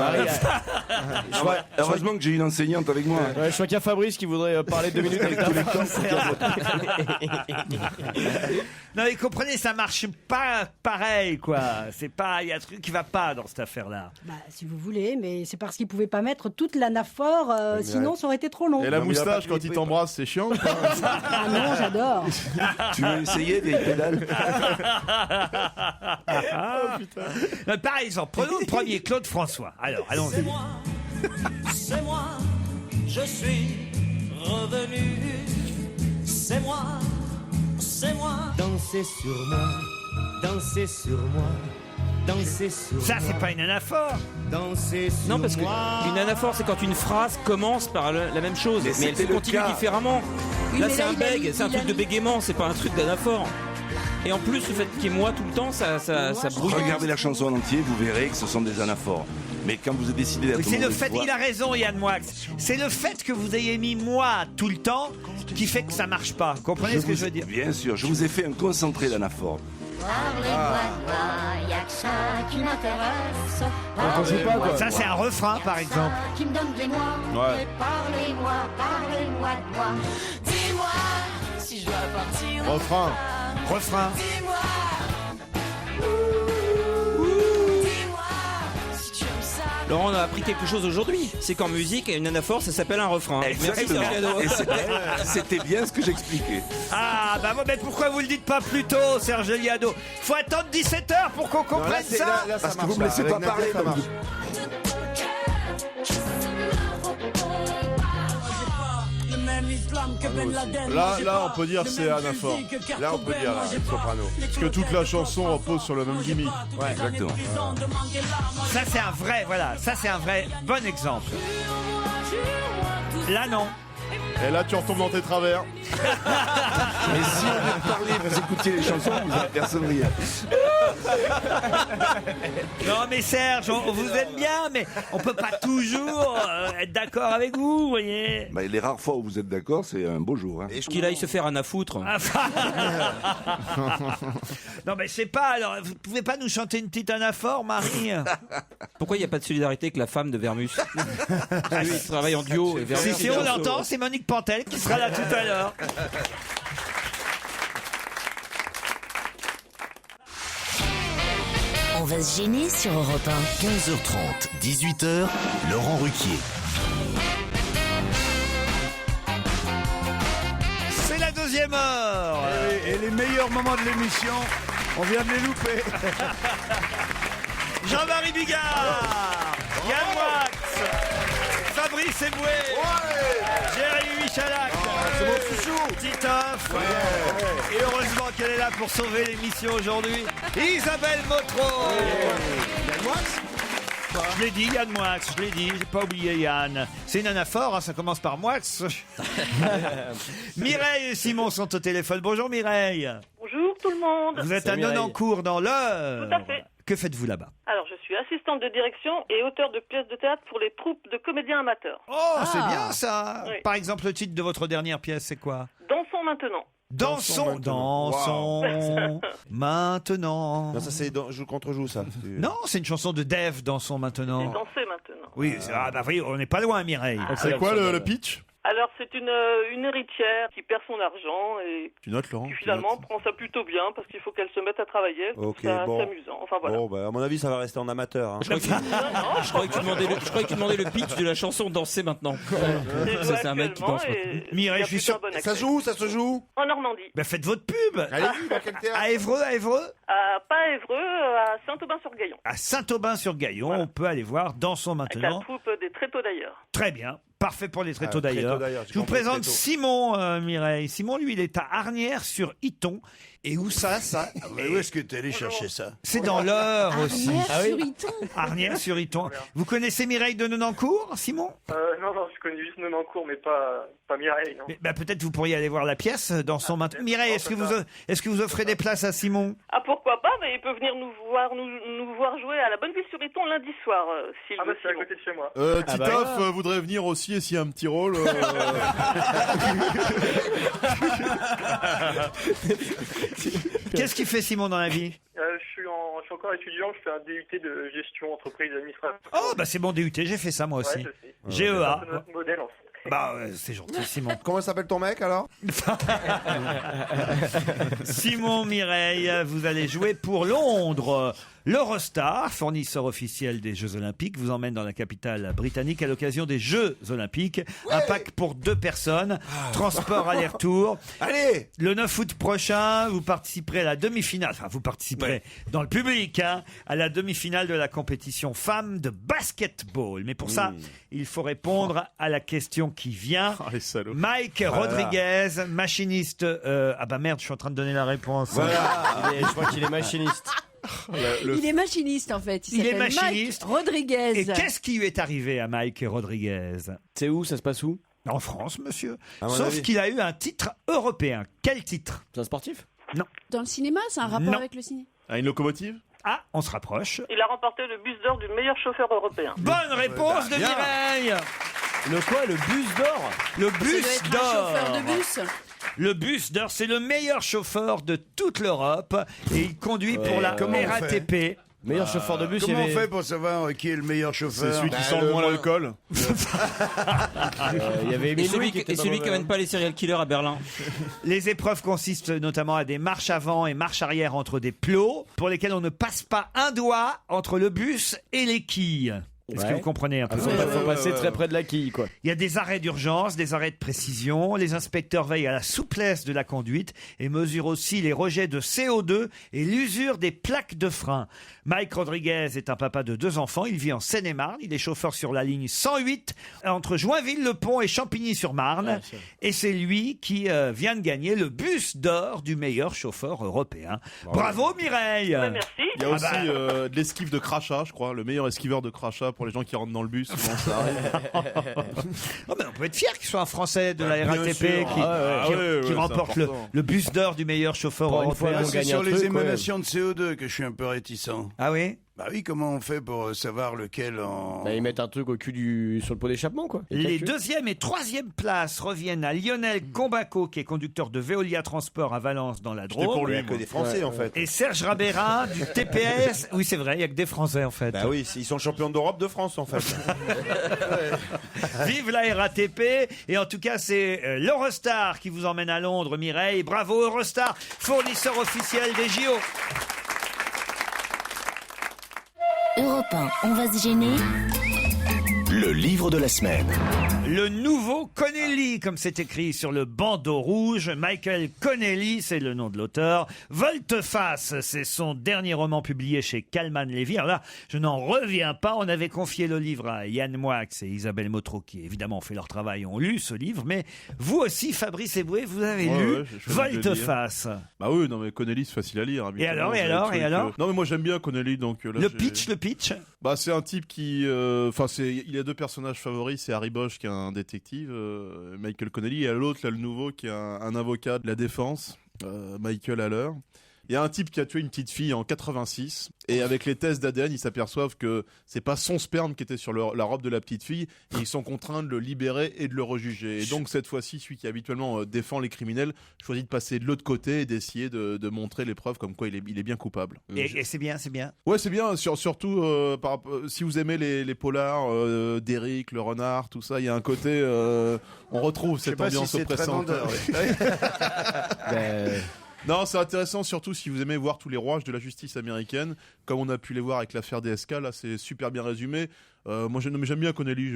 Heureusement que j'ai une enseignante avec moi. Ouais, je crois qu'il y a Fabrice qui voudrait parler 2 minutes avec ta Non, mais comprenez, ça marche pas pareil, quoi. C'est pas, il y a un truc qui va pas dans cette affaire-là. Bah, si vous voulez, mais c'est parce qu'il ne pouvait pas mettre toute l'anaphore, sinon ça aurait été trop long. Et la moustache, quand il t'embrasse, c'est chiant. Ah non, j'adore. Tu veux essayer des pédales? Par exemple, prenons le premier, Claude François. Alors, allons-y. C'est moi, je suis revenu. C'est moi. Dansez sur moi, dansez sur moi, dansez sur moi. Ça, c'est pas une anaphore. Dansez sur Non, parce qu'une anaphore, c'est quand une phrase commence par la même chose, mais elle se continue différemment. Oui, Là, mais c'est là, un il a beg, mis- c'est un il truc a de mis- bégaiement, c'est pas un truc d'anaphore. Et en plus, le fait qu'il y ait moi tout le temps, ça brouille. Regardez la chanson en entier, vous verrez que ce sont des anaphores. Mais quand vous avez décidé d'être Oui, c'est le mauvaise fait, foi- il a raison, Yann Moix. C'est le fait que vous ayez mis moi tout le temps qui fait que ça marche pas. Vous comprenez ce que je veux dire? Bien sûr, je vous ai fait un concentré d'anaphore. Parlez-moi de moi, y'a que ça qui m'intéresse. On joue pas, quoi. Ça, Parlez-moi c'est un refrain, par y'a que exemple. ça qui me donne des mois. Ouais. Et parlez-moi de moi. Dis-moi si je dois partir. Refrain. Dis-moi. Si tu aimes ça. Laurent, on a appris quelque chose aujourd'hui. C'est qu'en musique, une anaphore, ça s'appelle un refrain. Merci, Exactement. Serge Cadeau. Et c'était bien ce que j'expliquais. Ah, bah mais pourquoi vous le dites pas plus tôt, Serge Liado? Faut attendre 17h pour qu'on comprenne ça. Parce que vous me laissez pas parler. donc. Le même islam que Ben Laden. Là, on peut dire c'est anaphore. Là, on peut dire soprano. Parce que toute la chanson repose sur le même gimmick. Ouais, exactement. Ça, c'est un vrai, voilà. Ça, c'est un vrai bon exemple. Là, non. Et là, tu retombes dans tes travers. Mais si on veut parler, vous écoutiez les chansons, vous apercevriez. Non, mais Serge, on vous aime bien, mais on peut pas toujours être d'accord avec vous, vous voyez. Bah, les rares fois où vous êtes d'accord, c'est un beau jour. Hein. Qu'il aille se faire un à foutre. Non, mais je sais pas, alors, vous pouvez pas nous chanter une petite anaphore, Marie? Pourquoi il n'y a pas de solidarité avec la femme de Vermus? Parce qu'ils travaillent en duo. Et Vermus, Si on l'entend, c'est Monique Pantel qui sera là tout à l'heure. On va se gêner sur Europe 1. 15h30, 18h, Laurent Ruquier. C'est la deuxième heure. Et les meilleurs moments de l'émission, on vient de les louper. Jean-Marie Bigard, Yann Wax, Fabrice Eboué, Jérémy Michalak, Titoff, et heureusement qu'elle est là pour sauver l'émission aujourd'hui, Isabelle Motro. Yann Wax. Je l'ai dit, Yann Moix, je l'ai dit, j'ai pas oublié Yann. C'est une anaphore, hein, ça commence par Moix. Mireille et Simon sont au téléphone. Bonjour Mireille. Bonjour tout le monde. Vous êtes à Nonancourt dans l'Eure. Tout à fait. Que faites-vous là-bas? Alors, je suis assistante de direction et auteur de pièces de théâtre pour les troupes de comédiens amateurs. Oh, c'est bien ça. Oui. Par exemple, le titre de votre dernière pièce, c'est quoi? Dansons maintenant. Dansons maintenant. Non, ça c'est je contre-joue ça. Non, c'est une chanson de Dave, Dansons maintenant. Et dansez maintenant. Oui, bah oui, on n'est pas loin, Mireille. C'est quoi le pitch? Alors, c'est une héritière qui perd son argent et Tu notes, Laurent qui finalement prend ça plutôt bien parce qu'il faut qu'elle se mette à travailler. Ok, C'est amusant. Enfin, voilà. Bon, bah, à mon avis, ça va rester en amateur. Hein. Je croyais que tu demandais le pitch de la chanson Danser maintenant. Ça, c'est un mec qui danse. Mireille, je suis sûr. Ça se joue En Normandie. Bah, faites votre pub. Allez-y, dans quel théâtre À Évreux. Pas à Évreux, à Saint-Aubin-sur-Gaillon. À Saint-Aubin-sur-Gaillon, on peut aller voir Dansons Avec la maintenant. troupe des Tréteaux d'ailleurs. Très bien. Parfait pour les tréteaux Tréteaux d'ailleurs. d'ailleurs, Je vous compris, présente tréteaux. Simon, Mireille. Simon, lui, il est à Arnières-sur-Iton. Et où ça Mais où est-ce que t'es allé chercher ça? C'est dans l'Eure aussi. Arnières-sur-Iton. Arnières-sur-Iton. Vous connaissez Mireille de Nonancourt, Simon? Non, je connais juste Nonancourt, mais pas Mireille, non. Bah, peut-être vous pourriez aller voir la pièce dans son maintenant. Mireille, est-ce que vous offrez des places à Simon? Ah, pourquoi pas, mais il peut venir nous voir jouer à la Bonneville-sur-Iton lundi soir, s'il veut. C'est à côté de chez moi. Titoff voudrait venir aussi et s'il y a un petit rôle. Qu'est-ce qu'il fait Simon dans la vie? Je suis encore étudiant, je fais un DUT de gestion entreprise administrative. Oh, bah c'est bon DUT, j'ai fait ça moi aussi. Ouais, je sais. GEA. C'est notre modèle, en fait. Bah c'est gentil Simon. Comment s'appelle ton mec alors? Simon, Mireille, vous allez jouer pour Londres. L'Eurostar, fournisseur officiel des Jeux Olympiques, vous emmène dans la capitale britannique à l'occasion des Jeux Olympiques. Un pack pour 2 personnes, transport aller-retour. Allez, le 9 août prochain, vous participerez à la demi-finale. Enfin, vous participerez dans le public à la demi-finale de la compétition femmes de basketball. Mais pour ça, il faut répondre à la question qui vient. Oh, les salauds. Mike Rodriguez, machiniste. Ah bah merde, je suis en train de donner la réponse. Voilà. Je crois qu'il est machiniste. Il est machiniste en fait. Il est s'appelle machiniste. Mike Rodriguez. Et qu'est-ce qui lui est arrivé à Mike Rodriguez? C'est où? Ça se passe où? En France, monsieur. À mon Sauf avis. qu'il a eu un titre européen. Quel titre? C'est un sportif? Non. Dans le cinéma, c'est un rapport Non. avec le cinéma. Ah, une locomotive? Ah, on se rapproche. Il a remporté le bus d'or du meilleur chauffeur européen. Bonne réponse de bien. Mireille. Le quoi? Le bus d'or? Le Ça doit bus être un d'or. chauffeur de bus. Le bus d'or, c'est le meilleur chauffeur de toute l'Europe et il conduit pour la Comment on RATP. Meilleur chauffeur de bus, Comment il y on avait... fait pour savoir qui est le meilleur chauffeur? C'est celui qui Bah, sent le moins l'alcool. Il y avait Et Émile celui, Louis qui était dans qui le- amène pas les serial killers à Berlin. Les épreuves consistent notamment à des marches avant et marches arrière entre des plots pour lesquels on ne passe pas un doigt entre le bus et les quilles. Est-ce que Ouais. vous comprenez un peu? Faut passer très près de la quille, quoi. Il y a des arrêts d'urgence, des arrêts de précision. Les inspecteurs veillent à la souplesse de la conduite et mesurent aussi les rejets de CO2 et l'usure des plaques de frein. Mike Rodriguez est un papa de 2 enfants. Il vit en Seine-et-Marne. Il est chauffeur sur la ligne 108 entre Joinville-le-Pont et Champigny-sur-Marne. Et c'est lui qui vient de gagner le bus d'or du meilleur chauffeur européen. Bravo Mireille. Merci. Il y a aussi de l'esquive de crachat, je crois. Le meilleur esquiveur de crachat pour les gens qui rentrent dans le bus. Souvent, ça arrive. Oh, ben, on peut être fier qu'il soit un Français de la Bien RATP sûr. qui remporte c'est important. le bus d'or du meilleur chauffeur Pour une fois, européen. on C'est gagne sur un les truc, émanations de CO2 que je suis un peu réticent. Ah oui? Bah oui, comment on fait pour savoir lequel en... Bah, ils mettent un truc au cul sur le pot d'échappement, quoi. Ils Les calculent. 2e et 3e places reviennent à Lionel Combaco, qui est conducteur de Veolia Transport à Valence dans la Drôme. pour Il n'y a lui, que moi. des Français en fait. Et Serge Rabérin du TPS. Oui, c'est vrai, il n'y a que des Français en fait. Bah oui, ils sont champions d'Europe de France en fait. Vive la RATP. Et en tout cas, c'est l'Eurostar qui vous emmène à Londres, Mireille. Bravo Eurostar, fournisseur officiel des JO. Europe 1, on va se gêner. Le livre de la semaine. Le nouveau Connelly, comme c'est écrit sur le bandeau rouge. Michael Connelly, c'est le nom de l'auteur. Volte-face, c'est son dernier roman publié chez Calman Levy. Alors là, je n'en reviens pas. On avait confié le livre à Yann Moix et Isabelle Motro, qui évidemment ont fait leur travail, ont lu ce livre. Mais vous aussi, Fabrice Eboué, vous avez lu Ouais, je viens de le lire. Volte-face. Bah oui, non mais Connelly c'est facile à lire. habituellement. Et alors Non mais moi j'aime bien Connelly donc. Là, Le j'ai- pitch. Bah c'est un type qui, enfin il a 2 personnages favoris, c'est Harry Bosch qui est un détective, Michael Connelly, et à l'autre là le nouveau qui est un avocat de la défense, Michael Haller. Il y a un type qui a tué une petite fille en 86 et avec les tests d'ADN, ils s'aperçoivent que c'est pas son sperme qui était sur la robe de la petite fille et ils sont contraints de le libérer et de le rejuger. Et donc cette fois-ci, celui qui habituellement défend les criminels choisit de passer de l'autre côté et d'essayer de montrer les preuves comme quoi il est bien coupable. Et c'est bien. Ouais, c'est bien, surtout si vous aimez les polars, d'Eric, le renard, tout ça, il y a un côté, on retrouve cette ambiance oppressante. Non, c'est intéressant, surtout si vous aimez voir tous les rouages de la justice américaine, comme on a pu les voir avec l'affaire DSK, là c'est super bien résumé. Moi j'aime bien Connelly,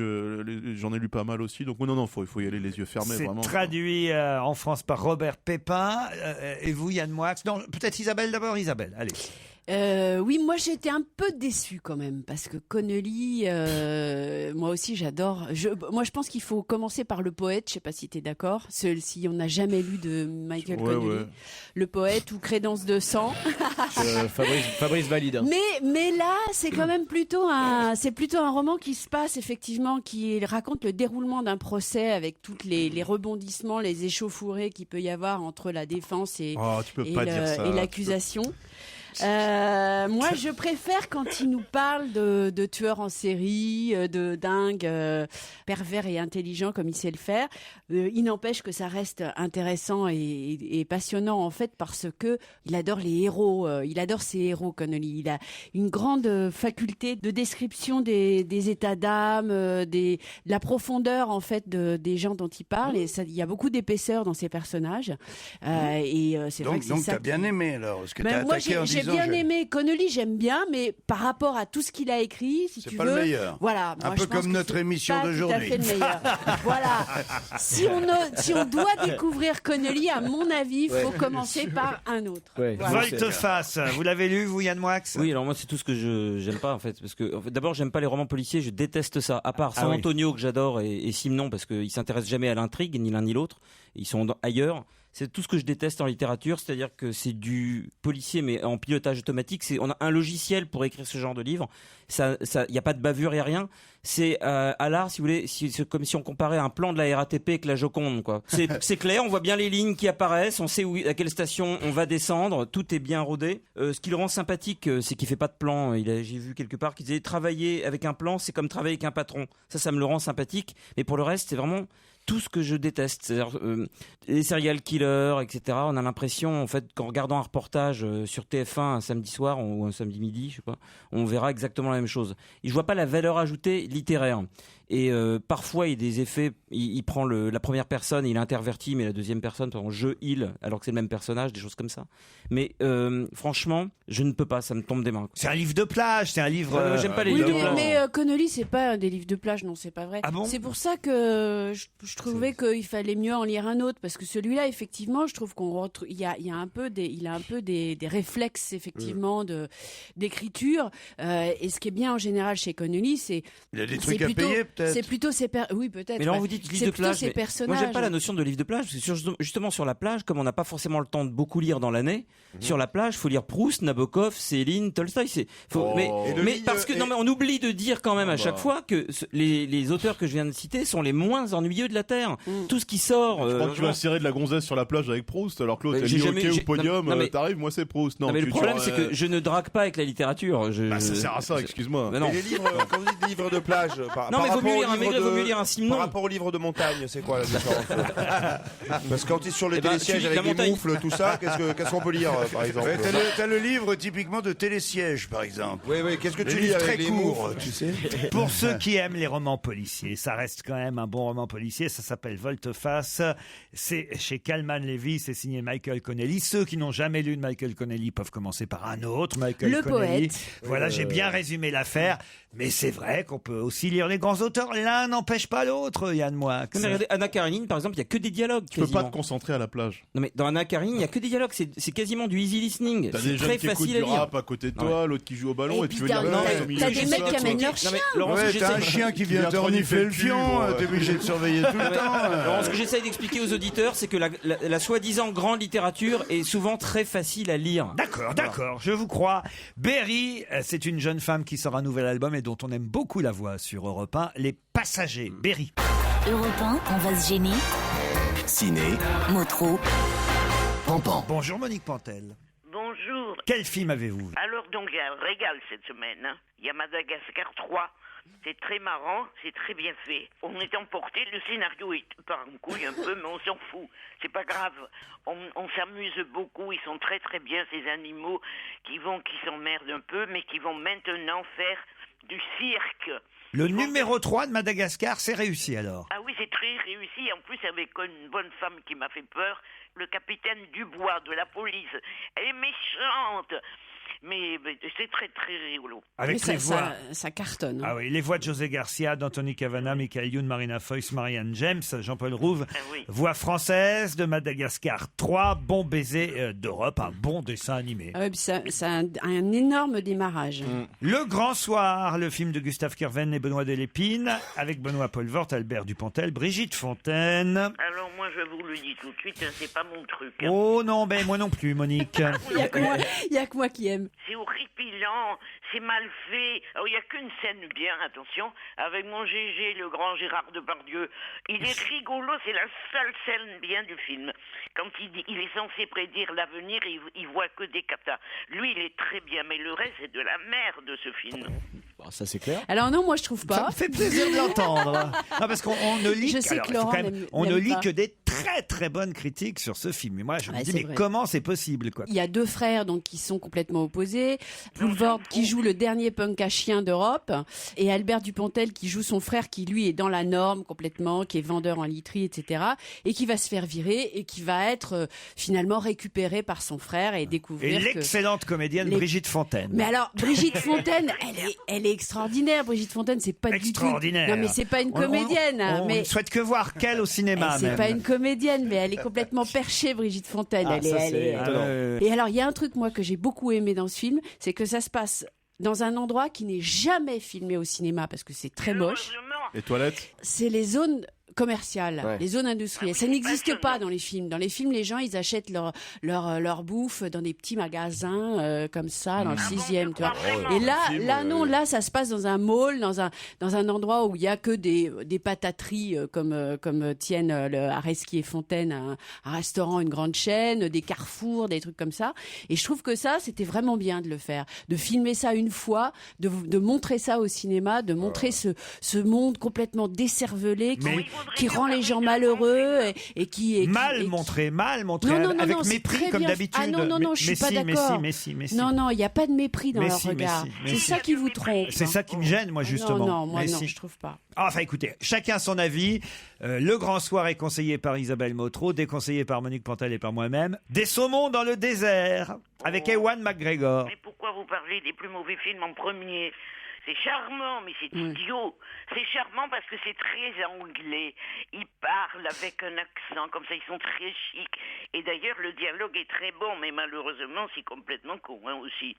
j'en ai lu pas mal aussi, donc non, faut y aller les yeux fermés. C'est vraiment. traduit en France par Robert Pépin. Et vous, Yann Moix? Non, peut-être Isabelle d'abord. Isabelle, allez. Oui, moi j'étais un peu déçue quand même parce que Connelly, moi aussi j'adore. Moi je pense qu'il faut commencer par Le Poète. Je sais pas si tu es d'accord. Si on n'a jamais lu de Michael Connelly, ouais. Le Poète ou Crédence de sang. Fabrice valide. Mais là c'est quand même plutôt un roman qui se passe effectivement, qui raconte le déroulement d'un procès avec toutes les rebondissements, les échauffourées qu'il peut y avoir entre la défense et l'accusation. Moi, je préfère quand il nous parle de tueurs en série, de dingues, pervers et intelligents comme il sait le faire. Il n'empêche que ça reste intéressant et passionnant en fait parce que il adore les héros. Il adore ses héros, Connelly. Il a une grande faculté de description des états d'âme, de la profondeur en fait des gens dont il parle. Et il y a beaucoup d'épaisseur dans ses personnages. C'est vrai que c'est ça. Donc t'as bien aimé alors, parce que t'as moi, attaqué en disant. J'ai bien aimé Connelly, j'aime bien, mais par rapport à tout ce qu'il a écrit, si tu veux, c'est pas le meilleur. Voilà, un peu comme notre émission d'aujourd'hui. Tout à fait le meilleur. Voilà. Si on doit découvrir Connelly, à mon avis, il faut commencer par un autre. Ouais. Voilà. Volte-face, vous l'avez lu, vous, Yann Moix? Oui, alors moi c'est tout ce que j'aime pas en fait, parce que d'abord j'aime pas les romans policiers, je déteste ça. À part San Antonio que j'adore et Simon parce qu'ils s'intéressent jamais à l'intrigue, ni l'un ni l'autre, ils sont ailleurs. C'est tout ce que je déteste en littérature, c'est-à-dire que c'est du policier mais en pilotage automatique. On a un logiciel pour écrire ce genre de livre. Il y a pas de bavure, il y a rien. C'est à l'art, si vous voulez, c'est comme si on comparait un plan de la RATP avec la Joconde, quoi. C'est clair, on voit bien les lignes qui apparaissent, on sait à quelle station on va descendre, tout est bien rodé. Ce qui le rend sympathique, c'est qu'il fait pas de plan. J'ai vu quelque part qu'il disait travailler avec un plan, c'est comme travailler avec un patron. Ça me le rend sympathique. Mais pour le reste, c'est vraiment tout ce que je déteste, c'est-à-dire les serial killers, etc. On a l'impression, en fait, qu'en regardant un reportage sur TF1 un samedi soir ou un samedi midi, je sais pas, on verra exactement la même chose. Et je vois pas la valeur ajoutée littéraire. Et parfois, il y a des effets. Il prend la première personne, il intervertit, mais la deuxième personne, par exemple, il, alors que c'est le même personnage, des choses comme ça. Mais franchement, je ne peux pas, ça me tombe des mains. C'est un livre de plage, c'est un livre. J'aime pas les livres de plage. Mais Connelly, c'est pas des livres de plage, non, c'est pas vrai. Ah bon? C'est pour ça que je trouvais qu'il fallait mieux en lire un autre, parce que celui-là, effectivement, je trouve il a un peu des réflexes effectivement d'écriture. Et ce qui est bien en général chez Connelly, c'est il y a des trucs à payer. C'est plutôt oui, peut-être. Mais là, vous dites livre de plage. Personnages. Moi, j'aime pas la notion de livre de plage. Parce que justement, sur la plage, comme on n'a pas forcément le temps de beaucoup lire dans l'année, sur la plage, il faut lire Proust, Nabokov, Céline, Tolstoï. Mais parce que non, mais on oublie de dire quand même à chaque fois que les auteurs que je viens de citer sont les moins ennuyeux de la terre. Tout ce qui sort. Je crois que tu vas serrer de la gonzesse sur la plage avec Proust, alors que l'autre est hockey ou podium. T'arrives, moi c'est Proust. Non, mais le problème, c'est que je ne drague pas avec la littérature. Ça sert à ça, excuse-moi. Et les livres, quand vous dites livres de plage, non, mais vaut mieux lire un Simon. Par rapport au livre de montagne, c'est quoi la différence? Parce que quand tu es sur le télésiège avec les moufles, tout ça, qu'est-ce qu'on peut lire, par exemple? T'as le livre typiquement de télésiège, par exemple. Oui, qu'est-ce que tu lis avec les moufles, tu sais? Pour ceux qui aiment les romans policiers, ça reste quand même un bon roman policier, ça s'appelle Volte-face, c'est chez Kalman Levy, c'est signé Michael Connelly. Ceux qui n'ont jamais lu de Michael Connelly peuvent commencer par un autre, Michael Connelly. Poète. Voilà, j'ai bien résumé l'affaire, mais c'est vrai qu'on peut aussi lire les grands auteurs. L'un n'empêche pas l'autre, Yann Moix. Regardez, Anna Karenine, par exemple, il n'y a que des dialogues. Tu peux pas te concentrer à la plage. Non, mais dans Anna Karenine, il n'y a que des dialogues. C'est quasiment du easy listening. T'as des jeunes qui écoutent du rap à côté de toi, l'autre qui joue au ballon, et tu veux dire t'as des mecs qui amènent leur chien. T'as un chien qui vient t'orniffer le fion, t'es obligé de surveiller tout le temps. Laurent, ce que j'essaye d'expliquer aux auditeurs, c'est que la soi-disant grande littérature est souvent très facile à lire. D'accord, je vous crois. Berry, c'est une jeune femme qui sort un nouvel album et dont on aime beaucoup la voix sur Europe 1, Les Passagers. Berry. Europe 1, on va se gêner. Ciné. Motro. Pampan. Bonjour Monique Pantel. bonjour. Quel film avez-vous vu? Alors donc il y a un régal cette semaine. Hein. Il y a Madagascar 3. C'est très marrant, c'est très bien fait. On est emporté, le scénario est par un couille un peu, mais on s'en fout. C'est pas grave. On s'amuse beaucoup, ils sont très très bien ces animaux qui s'emmerdent un peu, mais qui vont maintenant faire du cirque. Le numéro 3 de Madagascar, c'est réussi alors. Ah oui, c'est très réussi. En plus, avec une bonne femme qui m'a fait peur, le capitaine Dubois de la police. Elle est méchante. Mais c'est très très rigolo. Avec les voix. Ça cartonne. Ah oui, les voix de José Garcia, d'Anthony Cavana, Michael Youn, Marina Foïs, Marianne James, Jean-Paul Rouve. oui. Voix française de Madagascar 3, bon baiser d'Europe, un bon dessin animé. Ah ouais, puis ça a un énorme démarrage. Le Grand Soir, le film de Gustave Kerven et Benoît Delépine, avec Benoît Poelvoort, Albert Dupontel, Brigitte Fontaine. Alors moi je vous le dis tout de suite, hein, c'est pas mon truc. Hein. Oh non, ben moi non plus, Monique. Il y a que moi qui aime. C'est horripilant, c'est mal fait. Alors, il n'y a qu'une scène bien, attention, avec mon GG, le grand Gérard Depardieu. Il est rigolo, c'est la seule scène bien du film. Quand il est censé prédire l'avenir, il voit que des catas. Lui, il est très bien, mais le reste, c'est de la merde, ce film. Bon, ça c'est clair. Alors non, moi je trouve pas. Ça me fait plaisir de l'entendre. Non, parce qu'on ne lit, Je sais que Laurent on ne n'aime lit pas. que des très très bonnes critiques sur ce film. Et moi, je me dis, c'est mais vrai. comment c'est possible, quoi? Il y a deux frères donc qui sont complètement opposés. Poelvoort qui joue le dernier punk à chien d'Europe et Albert Dupontel qui joue son frère qui lui est dans la norme complètement, qui est vendeur en literie, etc. et qui va se faire virer et qui va être finalement récupéré par son frère et Et découvrir que... l'excellente comédienne Brigitte Fontaine. Mais alors, Brigitte Fontaine, elle est extraordinaire. Brigitte Fontaine, c'est pas du tout... Extraordinaire. Non, mais c'est pas une comédienne. On mais... ne souhaite que voir qu'elle au cinéma. C'est même. pas une comédienne, mais elle est complètement perchée, Brigitte Fontaine. Et alors, il y a un truc, moi, que j'ai beaucoup aimé dans ce film, c'est que ça se passe dans un endroit qui n'est jamais filmé au cinéma, parce que c'est très moche. Les toilettes? C'est les zones commerciales, Ouais. les zones industrielles. Ça n'existe pas dans les films. Dans les films, les gens, ils achètent leur bouffe dans des petits magasins comme ça, dans le 6e, tu vois. Et là, non, là, ça se passe dans un mall, dans un endroit où il y a que des patateries comme tiennent le Areski et Fontaine, un restaurant, une grande chaîne, des carrefours, des trucs comme ça. Et je trouve que ça, c'était vraiment bien de le faire, de filmer ça une fois, de montrer ça au cinéma, de montrer ce monde complètement décervelé qui rend les gens malheureux et qui Mal montré, non, avec c'est mépris très comme bien. d'habitude. Ah non, je suis pas d'accord. Mais si. Non, il n'y a pas de mépris dans Mais leur si, regard. mais C'est si. ça qui vous trompe. C'est ça qui me gêne, moi, justement. Non, moi Mais non, si. je trouve pas. Enfin, écoutez, chacun son avis. Le Grand Soir est conseillé par Isabelle Motro, déconseillé par Monique Pantel et par moi-même. Des saumons dans le désert, avec Ewan McGregor. Mais pourquoi vous parlez des plus mauvais films en premier? C'est charmant, mais c'est idiot. C'est charmant parce que c'est très anglais. Ils parlent avec un accent, comme ça, ils sont très chics. Et d'ailleurs, le dialogue est très bon, mais malheureusement, c'est complètement con aussi.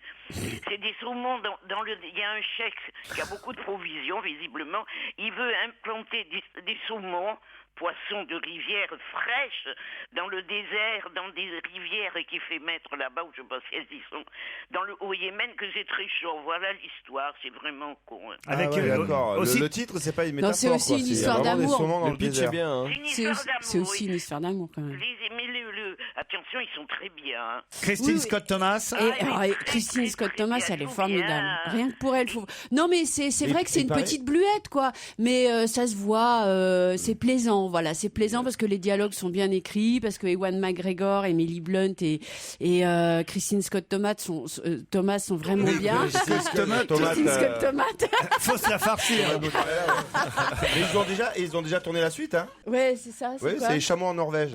C'est des saumons il y a un chef qui a beaucoup de provisions, visiblement. Il veut implanter des saumons, poissons de rivière fraîches, dans le désert, dans des rivières qui fait mettre là-bas, où je sais pas si elles y sont, au Yémen, que c'est très chaud. Voilà l'histoire, c'est vraiment con. Hein. Avec d'accord. aussi- Le titre, c'est pas une Non, métaphore. c'est aussi quoi. une C'est histoire vraiment des d'amour. saumons dans Le pitch est bien. Hein. C'est aussi une histoire d'amour, quand même. Attention, ils sont très bien. Hein. Christine Oui, Scott Thomas. Et Christine Scott Thomas, elle est formidable. Rien que pour elle. Non, mais c'est vrai que c'est une paraît- petite bluette, quoi. Mais ça se voit, c'est plaisant, voilà. C'est plaisant parce que les dialogues sont bien écrits, parce que Ewan McGregor, Emily Blunt et Christine Scott Thomas sont vraiment bien. Christine Scott Thomas, Christine Scott Thomas. Faut se la farcir. Mais ils ont déjà tourné la suite, hein? Ouais, c'est ça. Oui, quoi c'est les chameaux en Norvège.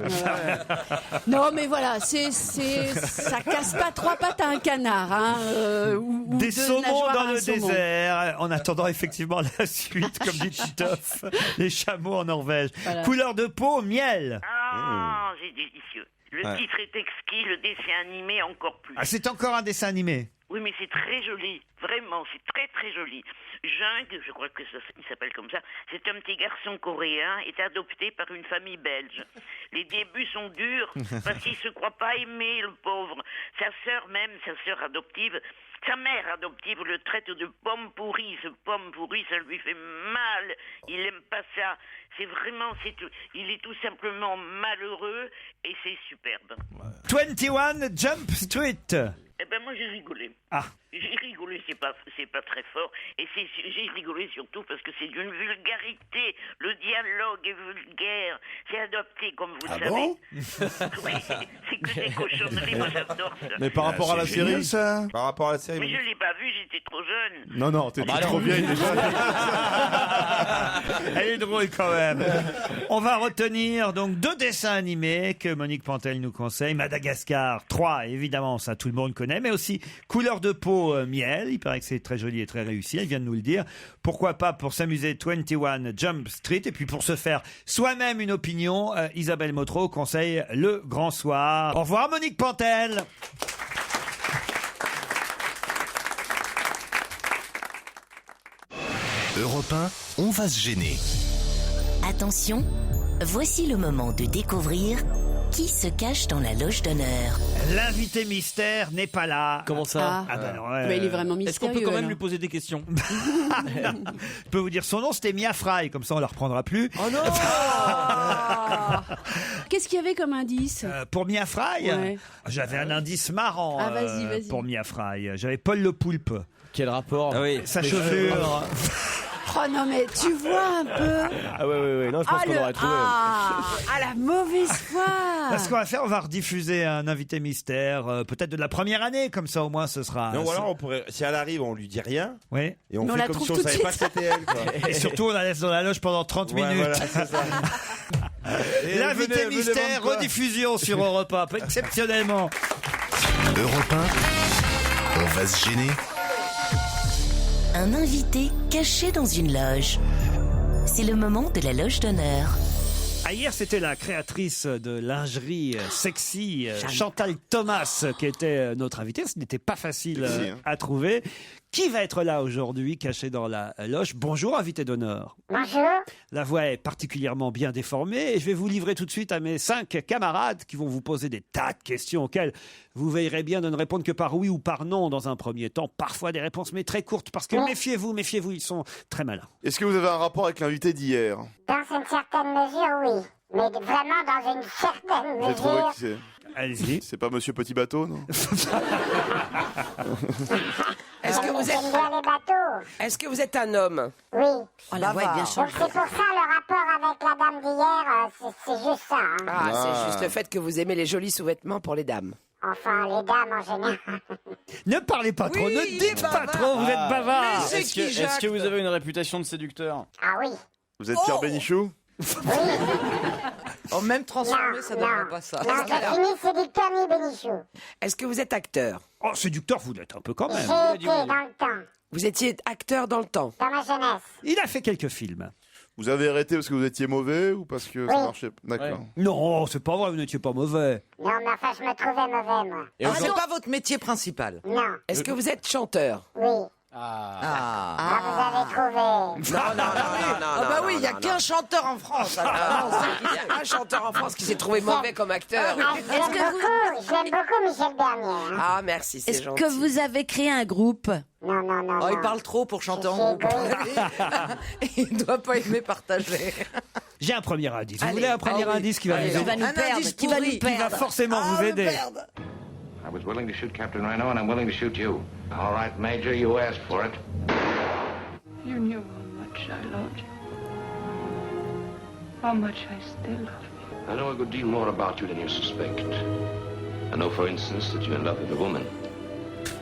Non, mais voilà, ça casse pas trois pattes à un canard, hein. Ou Des deux saumons nageoires à dans un le saumon. désert, en attendant effectivement la suite, comme dit Titoff, les chameaux en Norvège. Voilà. Couleur de peau, miel. Ah, c'est délicieux. Le Ouais. titre est exquis, le dessin animé encore plus. Ah, c'est encore un dessin animé. Oui, mais c'est très joli. Vraiment, c'est très très joli. Jung, je crois que il s'appelle comme ça, c'est un petit garçon coréen, est adopté par une famille belge. Les débuts sont durs parce qu'il se croit pas aimé, le pauvre. Sa sœur adoptive, sa mère adoptive le traite de pomme pourrie. Ce pomme pourrie, ça lui fait mal. Il aime pas ça. C'est vraiment, il est tout simplement malheureux et c'est superbe. 21 Jump Street. Eh ben moi j'ai rigolé. Ah. J'ai rigolé, c'est pas très fort. Et j'ai rigolé surtout parce que c'est d'une vulgarité. Le dialogue est vulgaire. C'est adopté, comme vous le savez. Bon Oui, c'est que des cochonneries, moi j'adore ça. Mais par rapport à la série, ça. Par rapport à la série. Mais je l'ai pas vu, j'étais trop jeune. Non, t'es trop vieille déjà. Elle est drôle quand même. On va retenir donc 2 dessins animés que Monique Pantel nous conseille. Madagascar 3, évidemment, ça tout le monde connaît, mais aussi Couleur de peau miel. Il paraît que c'est très joli et très réussi. Elle vient de nous le dire. Pourquoi pas pour s'amuser 21 Jump Street. Et puis pour se faire soi-même une opinion, Isabelle Motro conseille Le Grand Soir. Au revoir Monique Pantel. Europe 1, on va se gêner. Attention, voici le moment de découvrir qui se cache dans la loge d'honneur. L'invité mystère n'est pas là. Comment ça ben non, Mais il est vraiment Est-ce mystérieux. qu'on peut quand même alors. lui poser des questions? Je peux vous dire son nom, c'était Mia Fry, comme ça on la reprendra plus. Oh non. Qu'est-ce qu'il y avait comme indice? Pour Mia Fry, Ouais. j'avais un indice marrant Ah, vas-y. pour Mia Fry. J'avais Paul le Poulpe. Quel rapport? Ah oui. Sa chevelure. Oh non, mais tu vois un peu. Ah ouais, non, je pense qu'on aurait trouvé. La mauvaise foi. Ce qu'on va faire, on va rediffuser un invité mystère, peut-être de la première année, comme ça au moins ce sera. Non, ou alors on pourrait, si elle arrive, on lui dit rien. Oui. Et on Mais on fait la comme trouve si on tout de savait pas que suite. c'était elle. Quoi. Et surtout, on la laisse dans la loge pendant 30 minutes. Voilà, c'est ça. Et L'invité venez mystère, vendre quoi. rediffusion sur Europe 1, exceptionnellement. Europe 1, on va se gêner. Un invité caché dans une loge. C'est le moment de la loge d'honneur. Hier, c'était la créatrice de lingerie sexy, Chantal Thomas, qui était notre invitée. Ce n'était pas facile à trouver. Qui va être là aujourd'hui, caché dans la loge? Bonjour, invité d'honneur. Bonjour. La voix est particulièrement bien déformée et je vais vous livrer tout de suite à mes 5 camarades qui vont vous poser des tas de questions auxquelles vous veillerez bien de ne répondre que par oui ou par non dans un premier temps. Parfois des réponses, mais très courtes, parce que méfiez-vous, ils sont très malins. Est-ce que vous avez un rapport avec l'invité d'hier? Dans une certaine mesure, oui. Mais vraiment dans une certaine J'ai trouvé mesure. que c'est... Allez-y. C'est pas Monsieur Petit Bateau, non? Est-ce que vous J'aime bien les bateaux. Est-ce que vous êtes un homme? Oui. Oh, la voix est bien Donc c'est pour ça le rapport avec la dame d'hier, c'est juste ça. Hein. Ah, c'est juste le fait que vous aimez les jolis sous-vêtements pour les dames. Enfin, les dames en général. Ne parlez pas trop, Oui, ne il est dites pas bavard. trop, vous êtes bavard. Mais c'est qui, Jacques? Est-ce que vous avez une réputation de séducteur? Ah oui. Vous êtes Pierre Bénichou? Oh, même transformé, Non, ça non. donnerait pas ça. Non, je suis ni séducteur ni bénichou. Est-ce que vous êtes acteur? Oh, séducteur, vous l'êtes un peu quand même. J'ai été dans le temps, Vous étiez acteur dans le temps. dans ma jeunesse. Il a fait quelques films. Vous avez arrêté parce que vous étiez mauvais ou parce que ça marchait? D'accord. Non, c'est pas vrai, vous n'étiez pas mauvais. Non, mais enfin, je me trouvais mauvais, moi. Ah, c'est pas votre métier principal. Non. Est-ce que vous êtes chanteur? Oui. Ah, vous avez trouvé. Non. Ah bah oui, il n'y a qu'un chanteur en France. Il y a un chanteur en France qui s'est trouvé mauvais comme acteur. J'aime beaucoup Michel Bernier. Hein. Ah, merci, c'est Est-ce gentil. que vous avez créé un groupe? Non. Oh, il parle trop pour chanter en groupe. Il ne doit pas aimer partager. J'ai un premier indice. Vous Allez. voulez un premier Ah oui. indice qui va Allez, vous aider? va nous Un perdre, indice qui va pourri. nous Qui va perdre. forcément vous aider. I was willing to shoot Captain Rhino, and I'm willing to shoot you. All right, Major, you asked for it. You knew how much I loved you. How much I still love you. I know a good deal more about you than you suspect. I know, for instance, that you're in love with a woman.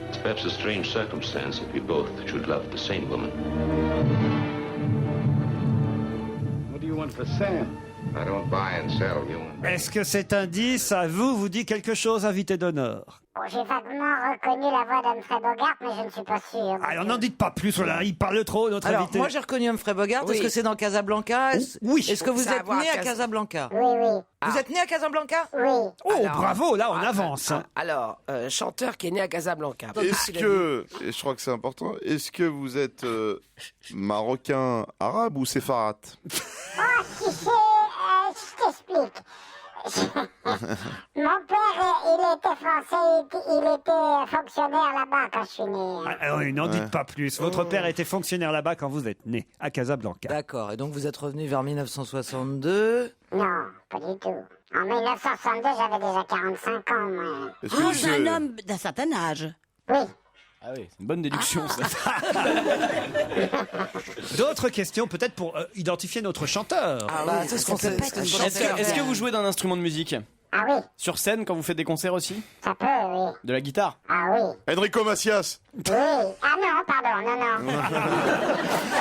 It's perhaps a strange circumstance that we both should love the same woman. What do you want for Sam? I don't buy and sell human beings. Est-ce que cet indice, à vous dit quelque chose, invité d'honneur? Bon, j'ai vaguement reconnu la voix d'Humphrey Bogart, mais je ne suis pas sûr. Alors n'en dites pas plus, voilà, il parle trop, notre Alors, invité. moi j'ai reconnu Humphrey Bogart. Oui. Est-ce que c'est dans Casablanca? Oui. Est-ce que vous Ça êtes va, né à Casablanca? Oui, oui. Vous êtes né à Casablanca? Oui. Oh, bravo, là on avance. hein. Alors, chanteur qui est né à Casablanca. Est-ce que, et je crois que c'est important, est-ce que vous êtes marocain arabe ou séfarade? Oh, tu sais, je t'explique. Mon père, il était français, il était fonctionnaire là-bas quand je suis né. Ah, oui, n'en dites pas plus. Votre père était fonctionnaire là-bas quand vous êtes né, à Casablanca. D'accord, et donc vous êtes revenu vers 1962. Non, pas du tout. En 1962, j'avais déjà 45 ans, moi. Oh, c'est un homme d'un certain âge. Oui. Ah oui, c'est une bonne déduction, ça. D'autres questions, peut-être pour identifier notre chanteur. Ah oui, c'est ce qu'on sait. Est-ce que vous jouez d'un instrument de musique? Ah oui. Sur scène, quand vous faites des concerts aussi? Ça peut, oui. De la guitare? Ah oui. Enrico Macias. Oui. Ah non, pardon, non.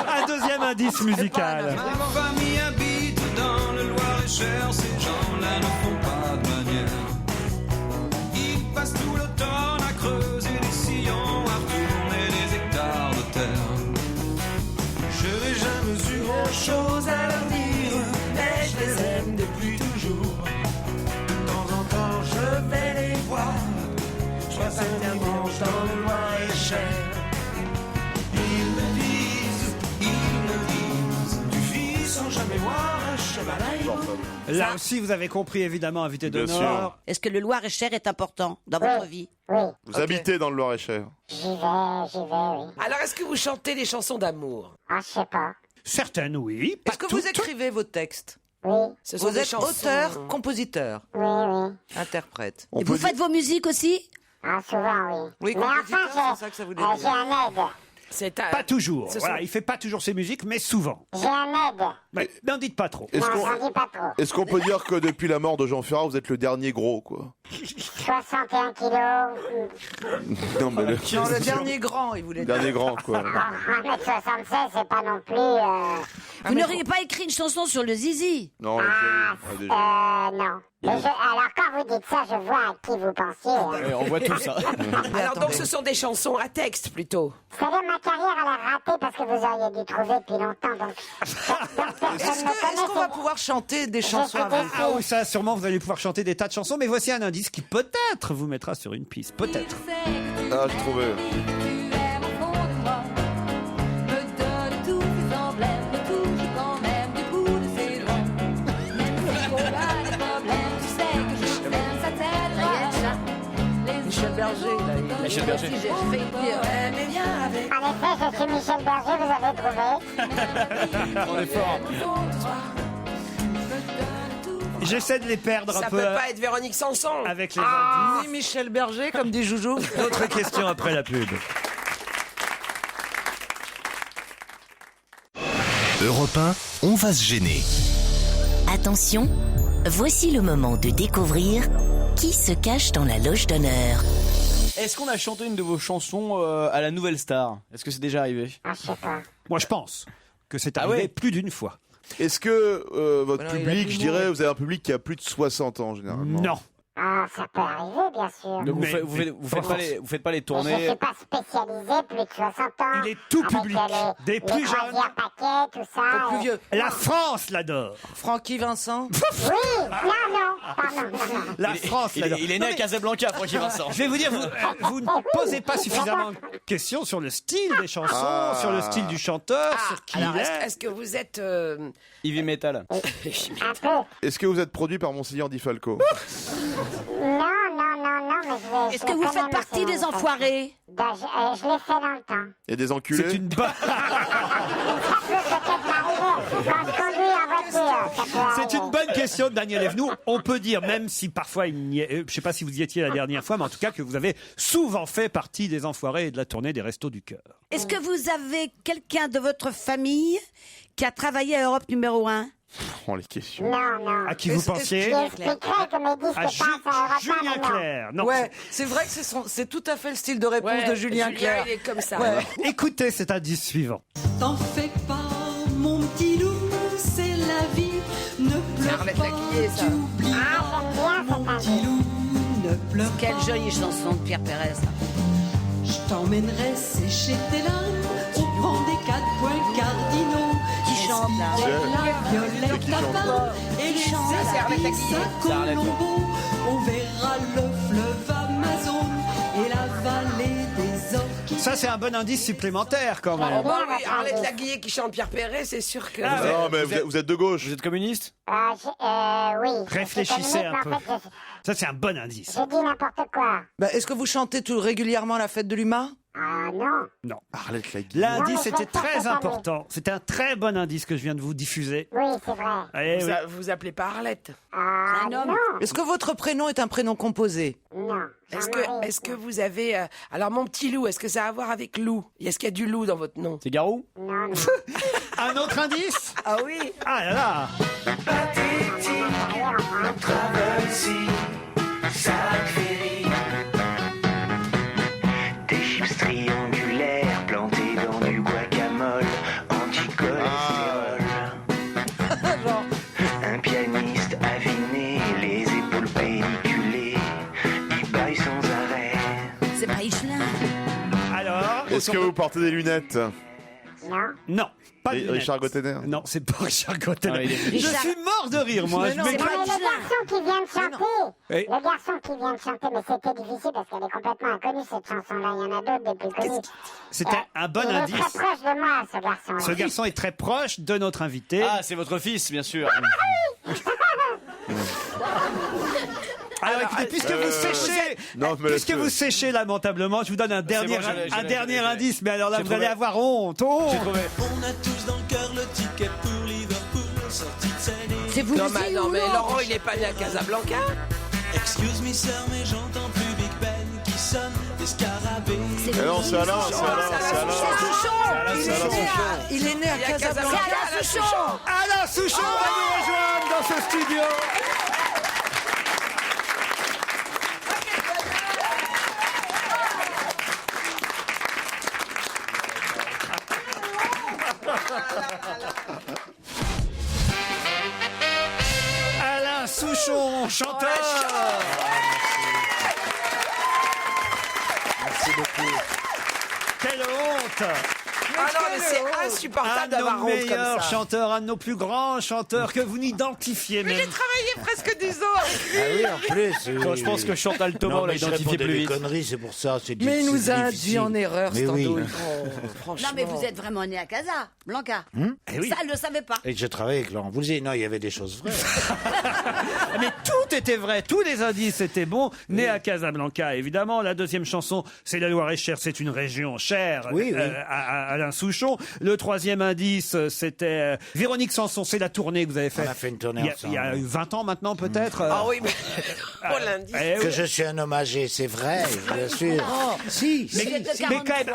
Un deuxième indice musical. Ma famille habite dans le Loir-et-Cher, ces gens-là ne font pas de manière. Ils passent tout l'automne à creuser des sillons, à retourner des hectares de terre. Je n'ai jamais eu grand-chose à leur dire, mais je les aime depuis toujours. De temps en temps, je vais les voir, je passe un dimanche dans le Loir-et-Cher. Ils me disent, tu vis sans jamais voir un cheval à hibou. Là aussi, vous avez compris, évidemment, invité Bien d'honneur. Est-ce que le Loir-et-Cher est important dans votre vie? Oui. Vous habitez dans le Loir-et-Cher. J'y vais, oui. Alors, est-ce que vous chantez des chansons d'amour? Ah, je sais pas. Certaines, oui. Pas Est-ce que toutes. vous écrivez vos textes? Oui. Vous êtes auteur, compositeur, Oui. interprète. Et vous faites vos musiques aussi? Ah, souvent, oui. Oui, Mais compositeur, enfin, c'est ça que ça voulait j'ai dire. un aide. Pas toujours. Ce Voilà, sont- il fait pas toujours ses musiques, mais souvent. J'ai un aide. Mais n'en dites pas trop. Est-ce Non, qu'on j'en dis pas trop. est-ce qu'on peut dire que depuis la mort de Jean Ferrat, vous êtes le dernier gros, quoi? 61 kilos. Non, mais Non, le dernier grand, il voulait dire. dernier grand, quoi. 1m76, c'est pas non plus... Vous n'auriez pas écrit une chanson sur le zizi? Non, déjà. non. Mais alors, quand vous dites ça, je vois à qui vous pensiez. Ouais, on voit tout ça. Alors, donc, ce sont des chansons à texte, plutôt. Vous savez, ma carrière, elle a raté parce que vous auriez dû trouver depuis longtemps. Donc Est-ce qu'on va pouvoir chanter des chansons à vous? Ah oui, ça, sûrement, vous allez pouvoir chanter des tas de chansons, mais voici un indice qui peut-être vous mettra sur une piste. Peut-être. Ah, j'ai trouvé. Michel Berger, là. Michel Berger. En effet, je suis Michel Berger, vous avez trouvé. On est fort. J'essaie de les perdre un Ça peu peut pas être Véronique Sanson. avec les indices. Ni Michel Berger, comme dit Joujou. D'autres questions après la pub. Europe 1, on va se gêner. Attention, voici le moment de découvrir qui se cache dans la loge d'honneur. Est-ce qu'on a chanté une de vos chansons à la Nouvelle Star? Est-ce que c'est déjà arrivé? Ah, je sais pas. Moi, je pense que c'est Ah arrivé ouais plus d'une fois. Est-ce que votre Alors, il a public, plus je de dirais, mots. vous avez un public qui a plus de 60 ans, généralement? Non. Ah, ça peut arriver, bien sûr. Donc Mais- vous faites pas les Mais je tournées. suis pas spécialisé, plus de 60 ans. Il est tout avec public. Des les plus jeunes. croisières paquets, tout ça. Le plus vieux. La France l'adore. Francky Vincent. Oui, non, pardon, non. La France l'adore. Il est né à Casablanca, Francky Vincent. Je vais vous dire, vous ne posez pas suffisamment de questions sur le style des chansons, sur le style du chanteur, sur qui Alors, il est. est-ce que vous êtes... Heavy Metal. Un peu. Est-ce que vous êtes produit par Monseigneur Di Falco? Non, mais je vais... Est-ce que vous faites partie des enfoirés? Je l'ai fait dans le temps. Il y a des enculés? C'est une bonne. Ça peut peut-être m'arriver quand je conduis en voiture. Ça peut C'est arriver. une bonne question de Daniel Evenou. On peut dire, même si parfois il n'y est, je sais pas si vous y étiez la dernière fois, mais en tout cas que vous avez souvent fait partie des enfoirés et de la tournée des Restos du Cœur. Est-ce que vous avez quelqu'un de votre famille qui a travaillé à Europe numéro 1? Oh, les questions. Non. À qui vous pensiez? Je expliquerai que mes disques À passent à Europe 1, Julien mais non. Clerc. Non. Ouais, c'est vrai que c'est tout à fait le style de réponse de Julien Clerc. il est comme ça. Ouais. Écoutez cet indice suivant. T'en fais pas, mon petit loup, c'est la vie. Ne pleure Arlette Laguillet, ça. Quelle jolie chanson de Pierre Perez. Je t'emmènerai sécher tes larmes au vent des 4 points cardinaux. Qui chante là? La violette lapin et les épices à Colombo. On verra le fleuve Amazon et la vallée des orques. Ça, c'est un bon indice supplémentaire quand même. Oh bah oui, Arlette Laguillet qui chante Pierre Perret, c'est sûr que. Non, mais vous êtes de gauche. Vous êtes communiste? Oui. Réfléchissez un peu. Ça, c'est un bon indice. J'ai dit n'importe quoi. Est-ce que vous chantez tout régulièrement la fête de l'humain? Non. Non. Arlette Laguillet. L'indice Non, mais était ça, très ça, important. C'était un très bon indice que je viens de vous diffuser. Oui, c'est vrai. Eh oui. Vous appelez pas Arlette? Non. Est-ce que votre prénom est un prénom composé? Non. Est-ce que vous avez... alors mon petit loup, est-ce que ça a à voir avec loup? Est-ce qu'il y a du loup dans votre nom? C'est Garou? Non. Un autre indice? Ah oui. Ah là là. Des chips triangulaires plantés dans du guacamole, anti-cholestérol. Un pianiste aviné, les épaules pelliculées, il baille sans arrêt. C'est pas Michelin. Alors Est-ce que vous portez des lunettes? Non. Pas de lunettes. Richard Gottener? Non, c'est pas Richard Gottener. Ah, il est- Je suis mort de rire, moi. Mais non, Je c'est m'éclate. le garçon qui vient de chanter. Oui. Le garçon qui vient de chanter, mais c'était difficile parce qu'elle est complètement inconnue cette chanson-là. Il y en a d'autres des plus connues. C'était un bon il indice. est très proche de moi, ce garçon-là. Ce garçon est très proche de notre invité. Ah, c'est votre fils, bien sûr. Alors écoutez, puisque vous séchez, Non, mais puisque vous séchez lamentablement, je vous donne un dernier, bon, je l'ai, un dernier indice. Mais alors là, J'ai vous trouvé. allez avoir honte. honte. J'ai trouvé. On a tous dans le cœur le ticket pour Liverpool, sorti de scène. C'est vous Non, aussi mais, non, ou mais l'autre? Laurent, il est pas né à Casablanca? Excuse me sir, mais j'entends plus Big Ben qui sonne des scarabées. Eh non, c'est Alain, c'est Alain. Il est né à Casablanca. Alain Souchon. Alain Souchon va nous rejoindre dans ce studio. Alain Souchon, chanteur. Merci beaucoup. Quelle honte. Ah non, mais c'est insupportable Un de d'avoir nos honte comme meilleurs ça. chanteurs, un de nos plus grands chanteurs que vous n'identifiez Mais même. j'ai travaillé presque 10 ans avec lui. Ah oui, en plus. Quand je pense que Chantal Thomas, on l'a identifié plus vite. conneries, c'est pour ça. Mais il nous a induit en erreur, Mais oui. Stando. Oh, franchement. Non, mais vous êtes vraiment né à Casa, Blanca. Eh oui. Ça, elle le savait pas. Et que j'ai travaillé avec Laurent Voulzy. Non, il y avait des choses vraies. Mais tout était vrai, tous les indices étaient bons. Né à Casablanca, évidemment. La deuxième chanson, c'est la Loire-et-Cher, c'est une région chère Oui, oui. à Alain Souchon. Le troisième indice, c'était Véronique Sanson, c'est la tournée que vous avez faite. On a fait une tournée il y a ensemble. 20 ans maintenant, peut-être. Ah oui, mais. Oh, l'indice. Eh oui. Que je suis un hommagé, c'est vrai, bien sûr. Si, Mais, si. mais quand même,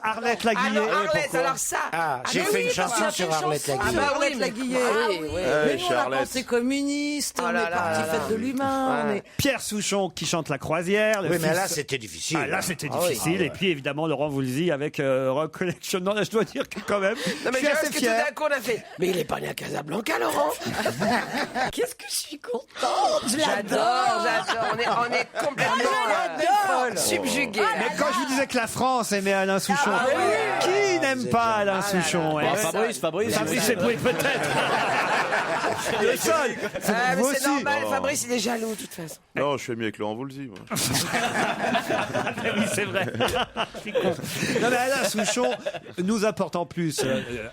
Arlette Laguillet. Alors, Arlette, alors ça. Ah, j'ai mais fait oui, une parce chanson qu'il a sur fait une Arlette chanson. Laguillet. Ah bah oui, Arlette Laguillet. Ah oui, oui, oui. oui. Mais nous, on a Charlotte. pensé communiste, on Oh là est parti là là fête de là. l'humain. on est- Pierre Souchon qui chante La Croisière. le Oui, mais fils- là, c'était difficile. Ah, là, c'était Ah oui. difficile. Ah ouais. Et puis, évidemment, Laurent Voulzy avec Rock Collection. Non, là, je dois dire que quand même, Non, mais je suis parce assez que tout fier. d'un coup, on a fait. Mais il est pas né à Casablanca, Laurent. Qu'est-ce que je suis contente. J'adore. On est complètement subjugués. Mais quand je vous disais que la France aimait Alain Souchon, Ah oui. qui n'aime pas Alain Souchon Bon, hein Fabrice, Fabrice, c'est oui, peut-être. Le seul. Ah, mais Vous c'est aussi. normal, Oh. Fabrice, il est jaloux, de toute façon. Non, je suis ami avec Laurent Voulzy, moi. Oui, c'est vrai. Je suis con. Non, mais Alain Souchon nous apporte en plus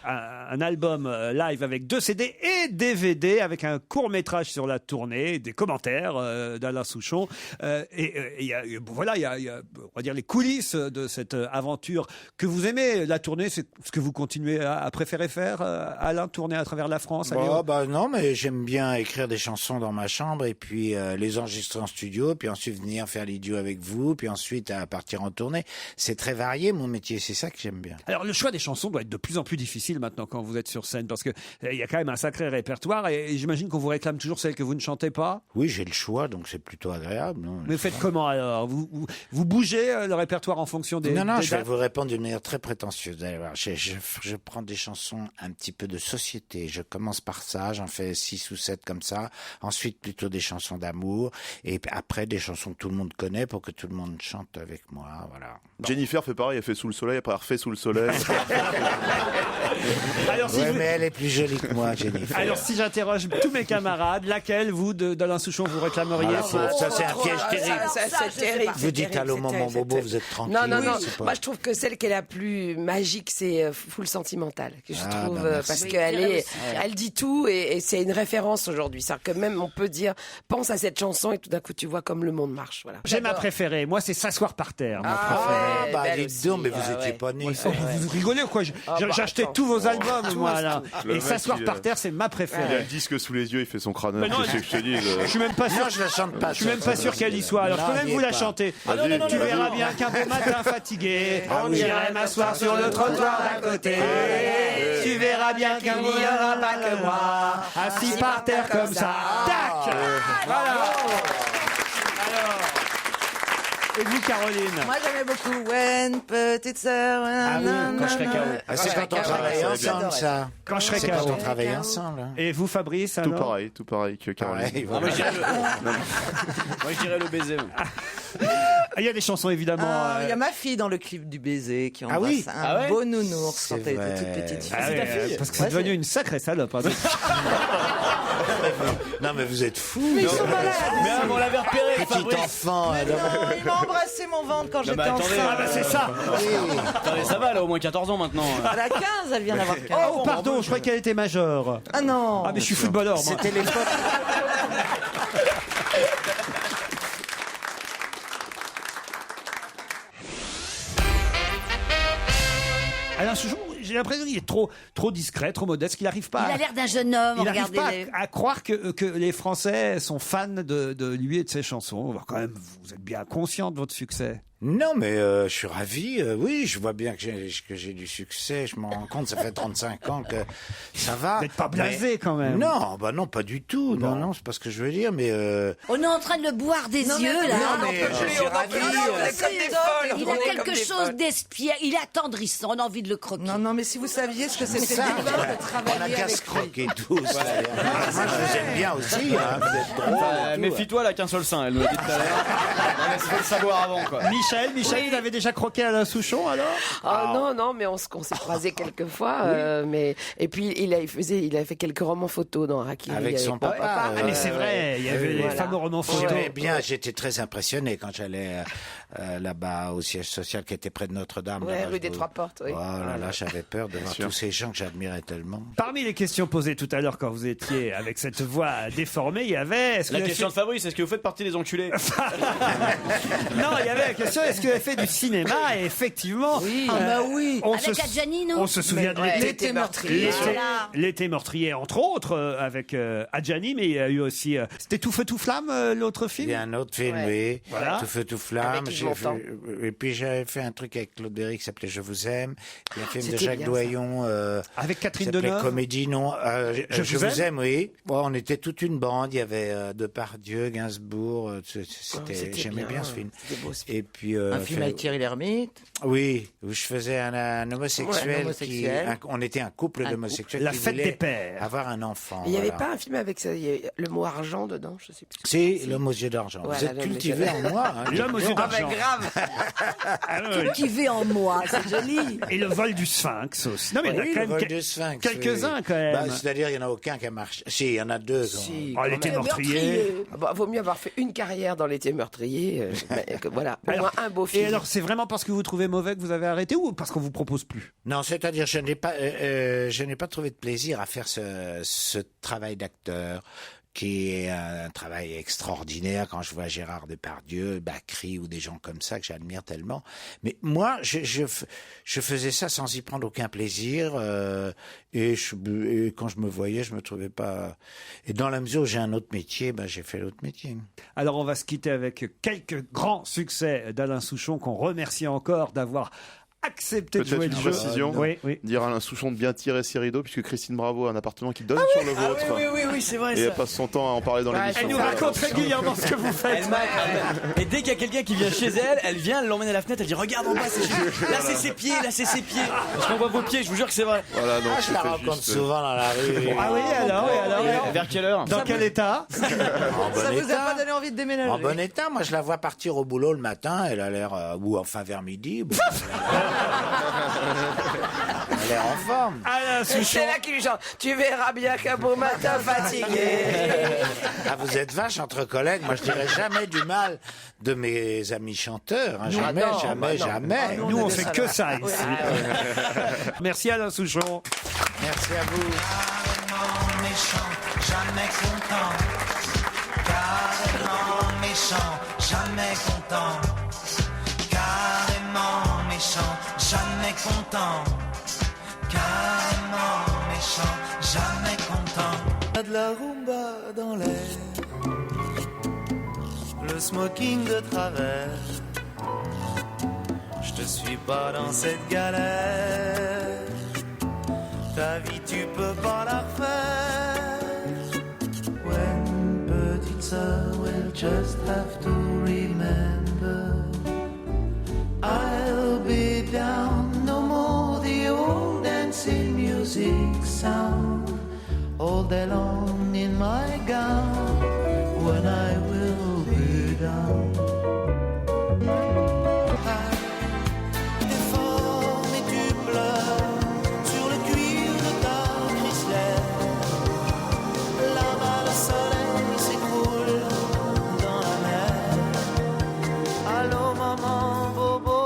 un album live avec 2 CD et DVD avec un court-métrage sur la tournée, des commentaires d'Alain Souchon. Et il y a, voilà, il y a, on va dire, les coulisses de cette aventure que vous aimez. La tournée, c'est ce que vous continuez à préférer faire, Alain, tourner à travers la France. aller au- Bah non, mais j'aime bien écrire des chansons dans ma chambre et puis les enregistrer en studio, puis ensuite venir faire l'idiot avec vous, puis ensuite à partir en tournée. C'est très varié mon métier, c'est ça que j'aime bien. Alors le choix des chansons doit être de plus en plus difficile maintenant quand vous êtes sur scène parce que il y a quand même un sacré répertoires et j'imagine qu'on vous réclame toujours celles que vous ne chantez pas. Oui, j'ai le choix, donc c'est plutôt agréable. Non, mais faites comment alors vous bougez le répertoire en fonction des Non, des je vais dates vous répondre d'une manière très prétentieuse. D'ailleurs, je prends des chansons un petit peu de société. Je commence par ça, j'en fais 6 ou 7 comme ça. Ensuite, plutôt des chansons d'amour. Et après, des chansons que tout le monde connaît pour que tout le monde chante avec moi. Voilà. Jennifer fait pareil, elle fait Sous le soleil, après elle refait Sous le soleil. Alors, si mais elle est plus jolie que moi, Jennifer. Alors si j'interroge tous mes camarades, laquelle vous d'Alain Souchon vous réclameriez ça c'est un piège terrible. C'est terrible. Vous dites allô maman bobo, vous êtes tranquille. Non. C'est pas- Moi, je trouve que celle qui est la plus magique, c'est Full Sentimental. Que je trouve, merci. parce Oui, elle dit tout et c'est une référence aujourd'hui. C'est-à-dire que même on peut dire, pense à cette chanson et tout d'un coup tu vois comme le monde marche. Voilà. J'ai ma préférée, moi c'est S'asseoir par terre. Ma préférée. Dites donc, mais vous étiez pas né. Vous rigolez ou quoi J'achetais tous vos albums, moi là. Le Et mec, S'asseoir il par terre, c'est ma préférée. Il a le disque sous les yeux, il fait son crâne. Mais non, Qu'est-ce que je te dis je suis même pas sûr. Non, je la chante pas. Je suis même pas sûr qu'elle y soit. Alors je peux même vous la chanter. Tu verras bien qu'un beau matin fatigué, on irait m'asseoir sur le trottoir d'à côté. Tu verras bien qu'il n'y aura pas que moi, assis par terre comme ça. Tac. Voilà. Et vous, Caroline? Moi, j'aimais beaucoup When, petite sœur. Quand je serai KO. C'est quand on travaille ensemble, ça. Quand je serai C'est KO. quand on travaille ensemble. Et vous, Fabrice? Tout pareil que Caroline. Moi, je dirais le baiser. Il y a des chansons, évidemment. Il y a ma fille dans le clip du baiser qui Ah oui. embrasse un beau nounours quand elle était toute petite fille. Ah ouais, parce que c'est devenu une sacrée salope. Hein. Non, mais vous êtes fous. Mais ils sont malades. Mais on l'avait repéré, Petit Fabrice. enfant. Non, il m'a embrassé mon ventre quand j'étais enceinte. Ah bah c'est ça. Attendez, ça va, elle a au moins 14 ans maintenant. Elle a 15, elle vient d'avoir 15. Oh, pardon, je croyais qu'elle était majeure. Ah non. Ah, mais je suis footballeur, moi. C'était l'époque. Alain Souchon, j'ai l'impression qu'il est trop discret, trop modeste, qu'il n'arrive pas. Il a l'air d'un jeune homme, Il n'arrive pas regardez-les. à croire que les Français sont fans de lui et de ses chansons. Alors, quand même, vous êtes bien conscient de votre succès. Non, mais je suis ravi. Oui, je vois bien que j'ai du succès. Je m'en rends compte. Ça fait 35 ans que ça va. Vous n'êtes pas blasé quand même. Non, bah non, pas du tout. Non, c'est pas ce que je veux dire. Mais On est en train de le boire des Non, yeux, mais- là. non, mais je suis ravi. Il a quelque chose d'espiègle. Il est attendrissant. On a envie de le croquer. Non, mais si vous saviez ce que c'était ça, de on a travailler qu'à se avec lui. croquer tous. Moi, je vous aime bien aussi. Hein, vous êtes drôle. et tout. Méfie-toi, elle a qu'un seul sein, elle me l'a dit tout à l'heure. On laisse le savoir avant, quoi. Michel, vous avez déjà croqué Alain Souchon alors? Non, mais on s'est croisés quelques fois. Mais et puis il a fait quelques romans photos dans Harakiri. Avec son papa. Ah, mais c'est vrai, il y avait les fameux romans photos. J'aimais bien, j'étais très impressionné quand j'allais là-bas au siège social qui était près de Notre-Dame. Ouais, là-bas, rue des Trois Portes, oui. Oh là là, j'avais peur de voir tous ces gens que j'admirais tellement. Parmi les questions posées tout à l'heure quand vous étiez avec cette voix déformée, il y avait... La question de Fabrice, est-ce que vous faites partie des enculés? Non, il y avait la question, est-ce que vous avez fait du cinéma? Et effectivement... Oui. Ah bah oui. Avec Adjani, non? On se souvient de L'été meurtrier. Voilà. L'été meurtrier, entre autres, avec Adjani, mais il y a eu aussi... c'était Tout feu, tout flamme, l'autre film? Il y a un autre film, oui. Voilà. Tout feu, tout flamme. Avec Yves Montand. Et puis j'avais fait un truc avec Claude Berry qui s'appelait Je vous aime. Il y a un film de C'était Jacques bien, Doyon. Avec Catherine qui s'appelait Deneuve. Comédie, non. Je vous vous aime, oui. Bon, on était toute une bande. Il y avait Depardieu, Gainsbourg. J'aimais bien ce film. C'était beau, ce film. Et puis, Un film avec Thierry Lhermitte. Oui, où je faisais un homosexuel. Ouais, un homosexuel. On était un couple d'homosexuels. La qui fête voulait des pères. Avoir un enfant. Il n'y avait voilà. pas un film avec ça, il y avait le mot argent dedans, je sais plus. Si, l'homme aux yeux d'argent. Voilà, Vous êtes l'homme aux cultivé yeux en moi. Hein, L'homme aux yeux Ah ben d'argent. grave. Ah, oui. Cultivé en moi, c'est joli. Et le vol du Sphinx aussi. Non, mais il y en a Oui, quand le même vol du Sphinx, quelques-uns oui. quand même. Bah, c'est-à-dire, il n'y en a aucun qui a marché. Si, il y en a deux. Si, Oh, L'été quand même. meurtrier. Ah bah, vaut mieux avoir fait une carrière dans l'été meurtrier. Voilà, au moins un beau film. Et alors, c'est vraiment parce que vous trouvez mauvais que vous avez arrêté ou parce qu'on vous propose plus? Non, c'est-à-dire, je n'ai pas trouvé de plaisir à faire ce travail d'acteur qui est un travail extraordinaire quand je vois Gérard Depardieu, Bacri ou des gens comme ça que j'admire tellement. Mais moi, je faisais ça sans y prendre aucun plaisir et quand je me voyais, je me trouvais pas... Et dans la mesure où j'ai un autre métier, j'ai fait l'autre métier. Alors, on va se quitter avec quelques grands succès d'Alain Souchon qu'on remercie encore d'avoir accepté de Peut-être jouer une le jeu. précision. Oui, oui. Dire à Alain Souchon de bien tirer ses rideaux, puisque Christine Bravo a un appartement qui donne sur le vôtre. Oui, c'est vrai Et elle passe son temps à en parler dans l'émission. Elle nous raconte régulièrement ce que vous faites. Et dès qu'il y a quelqu'un qui vient chez elle, elle vient, elle l'emmène à la fenêtre, elle dit regarde en bas, là c'est ses pieds, là c'est ses pieds. Parce qu'on voit vos pieds, je vous jure que c'est vrai. Voilà, donc Je la rencontre souvent dans la rue. Ah oui, alors, et alors Vers quelle heure? Dans quel état? En bon Ça vous a état. pas donné envie de déménager? En bon état, moi je la vois partir au boulot le matin, elle a l'air, ou enfin vers midi, bon, elle a l'air en forme. Alain Et Souchon. c'est là qui lui chante. Tu verras bien qu'un beau matin fatigué. Ah, vous êtes vache entre collègues, moi je dirais jamais du mal de mes amis chanteurs, hein. Jamais, non, jamais, bah non. jamais. Nous, on fait que ça ici. Merci Alain Souchon. Merci à vous. Carrément méchant, jamais content. Carrément méchant, jamais content. Carrément méchant, jamais content. Carrément méchant, jamais content. De la rumba dans l'air, le smoking de travers. Je te suis pas dans cette galère. Ta vie tu peux pas la refaire. When petite sœur will just have to remember, I'll be down, no more the old dancing music sound. All day long in my gown, when I will be down. T'es fort mais tu pleures sur le cuir de ta chrysler. Là-bas le soleil s'écroule dans la mer. Allô maman bobo,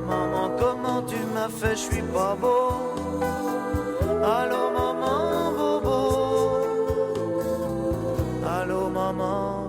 maman comment tu m'as fait, je suis pas beau. Allô maman bobo, allô maman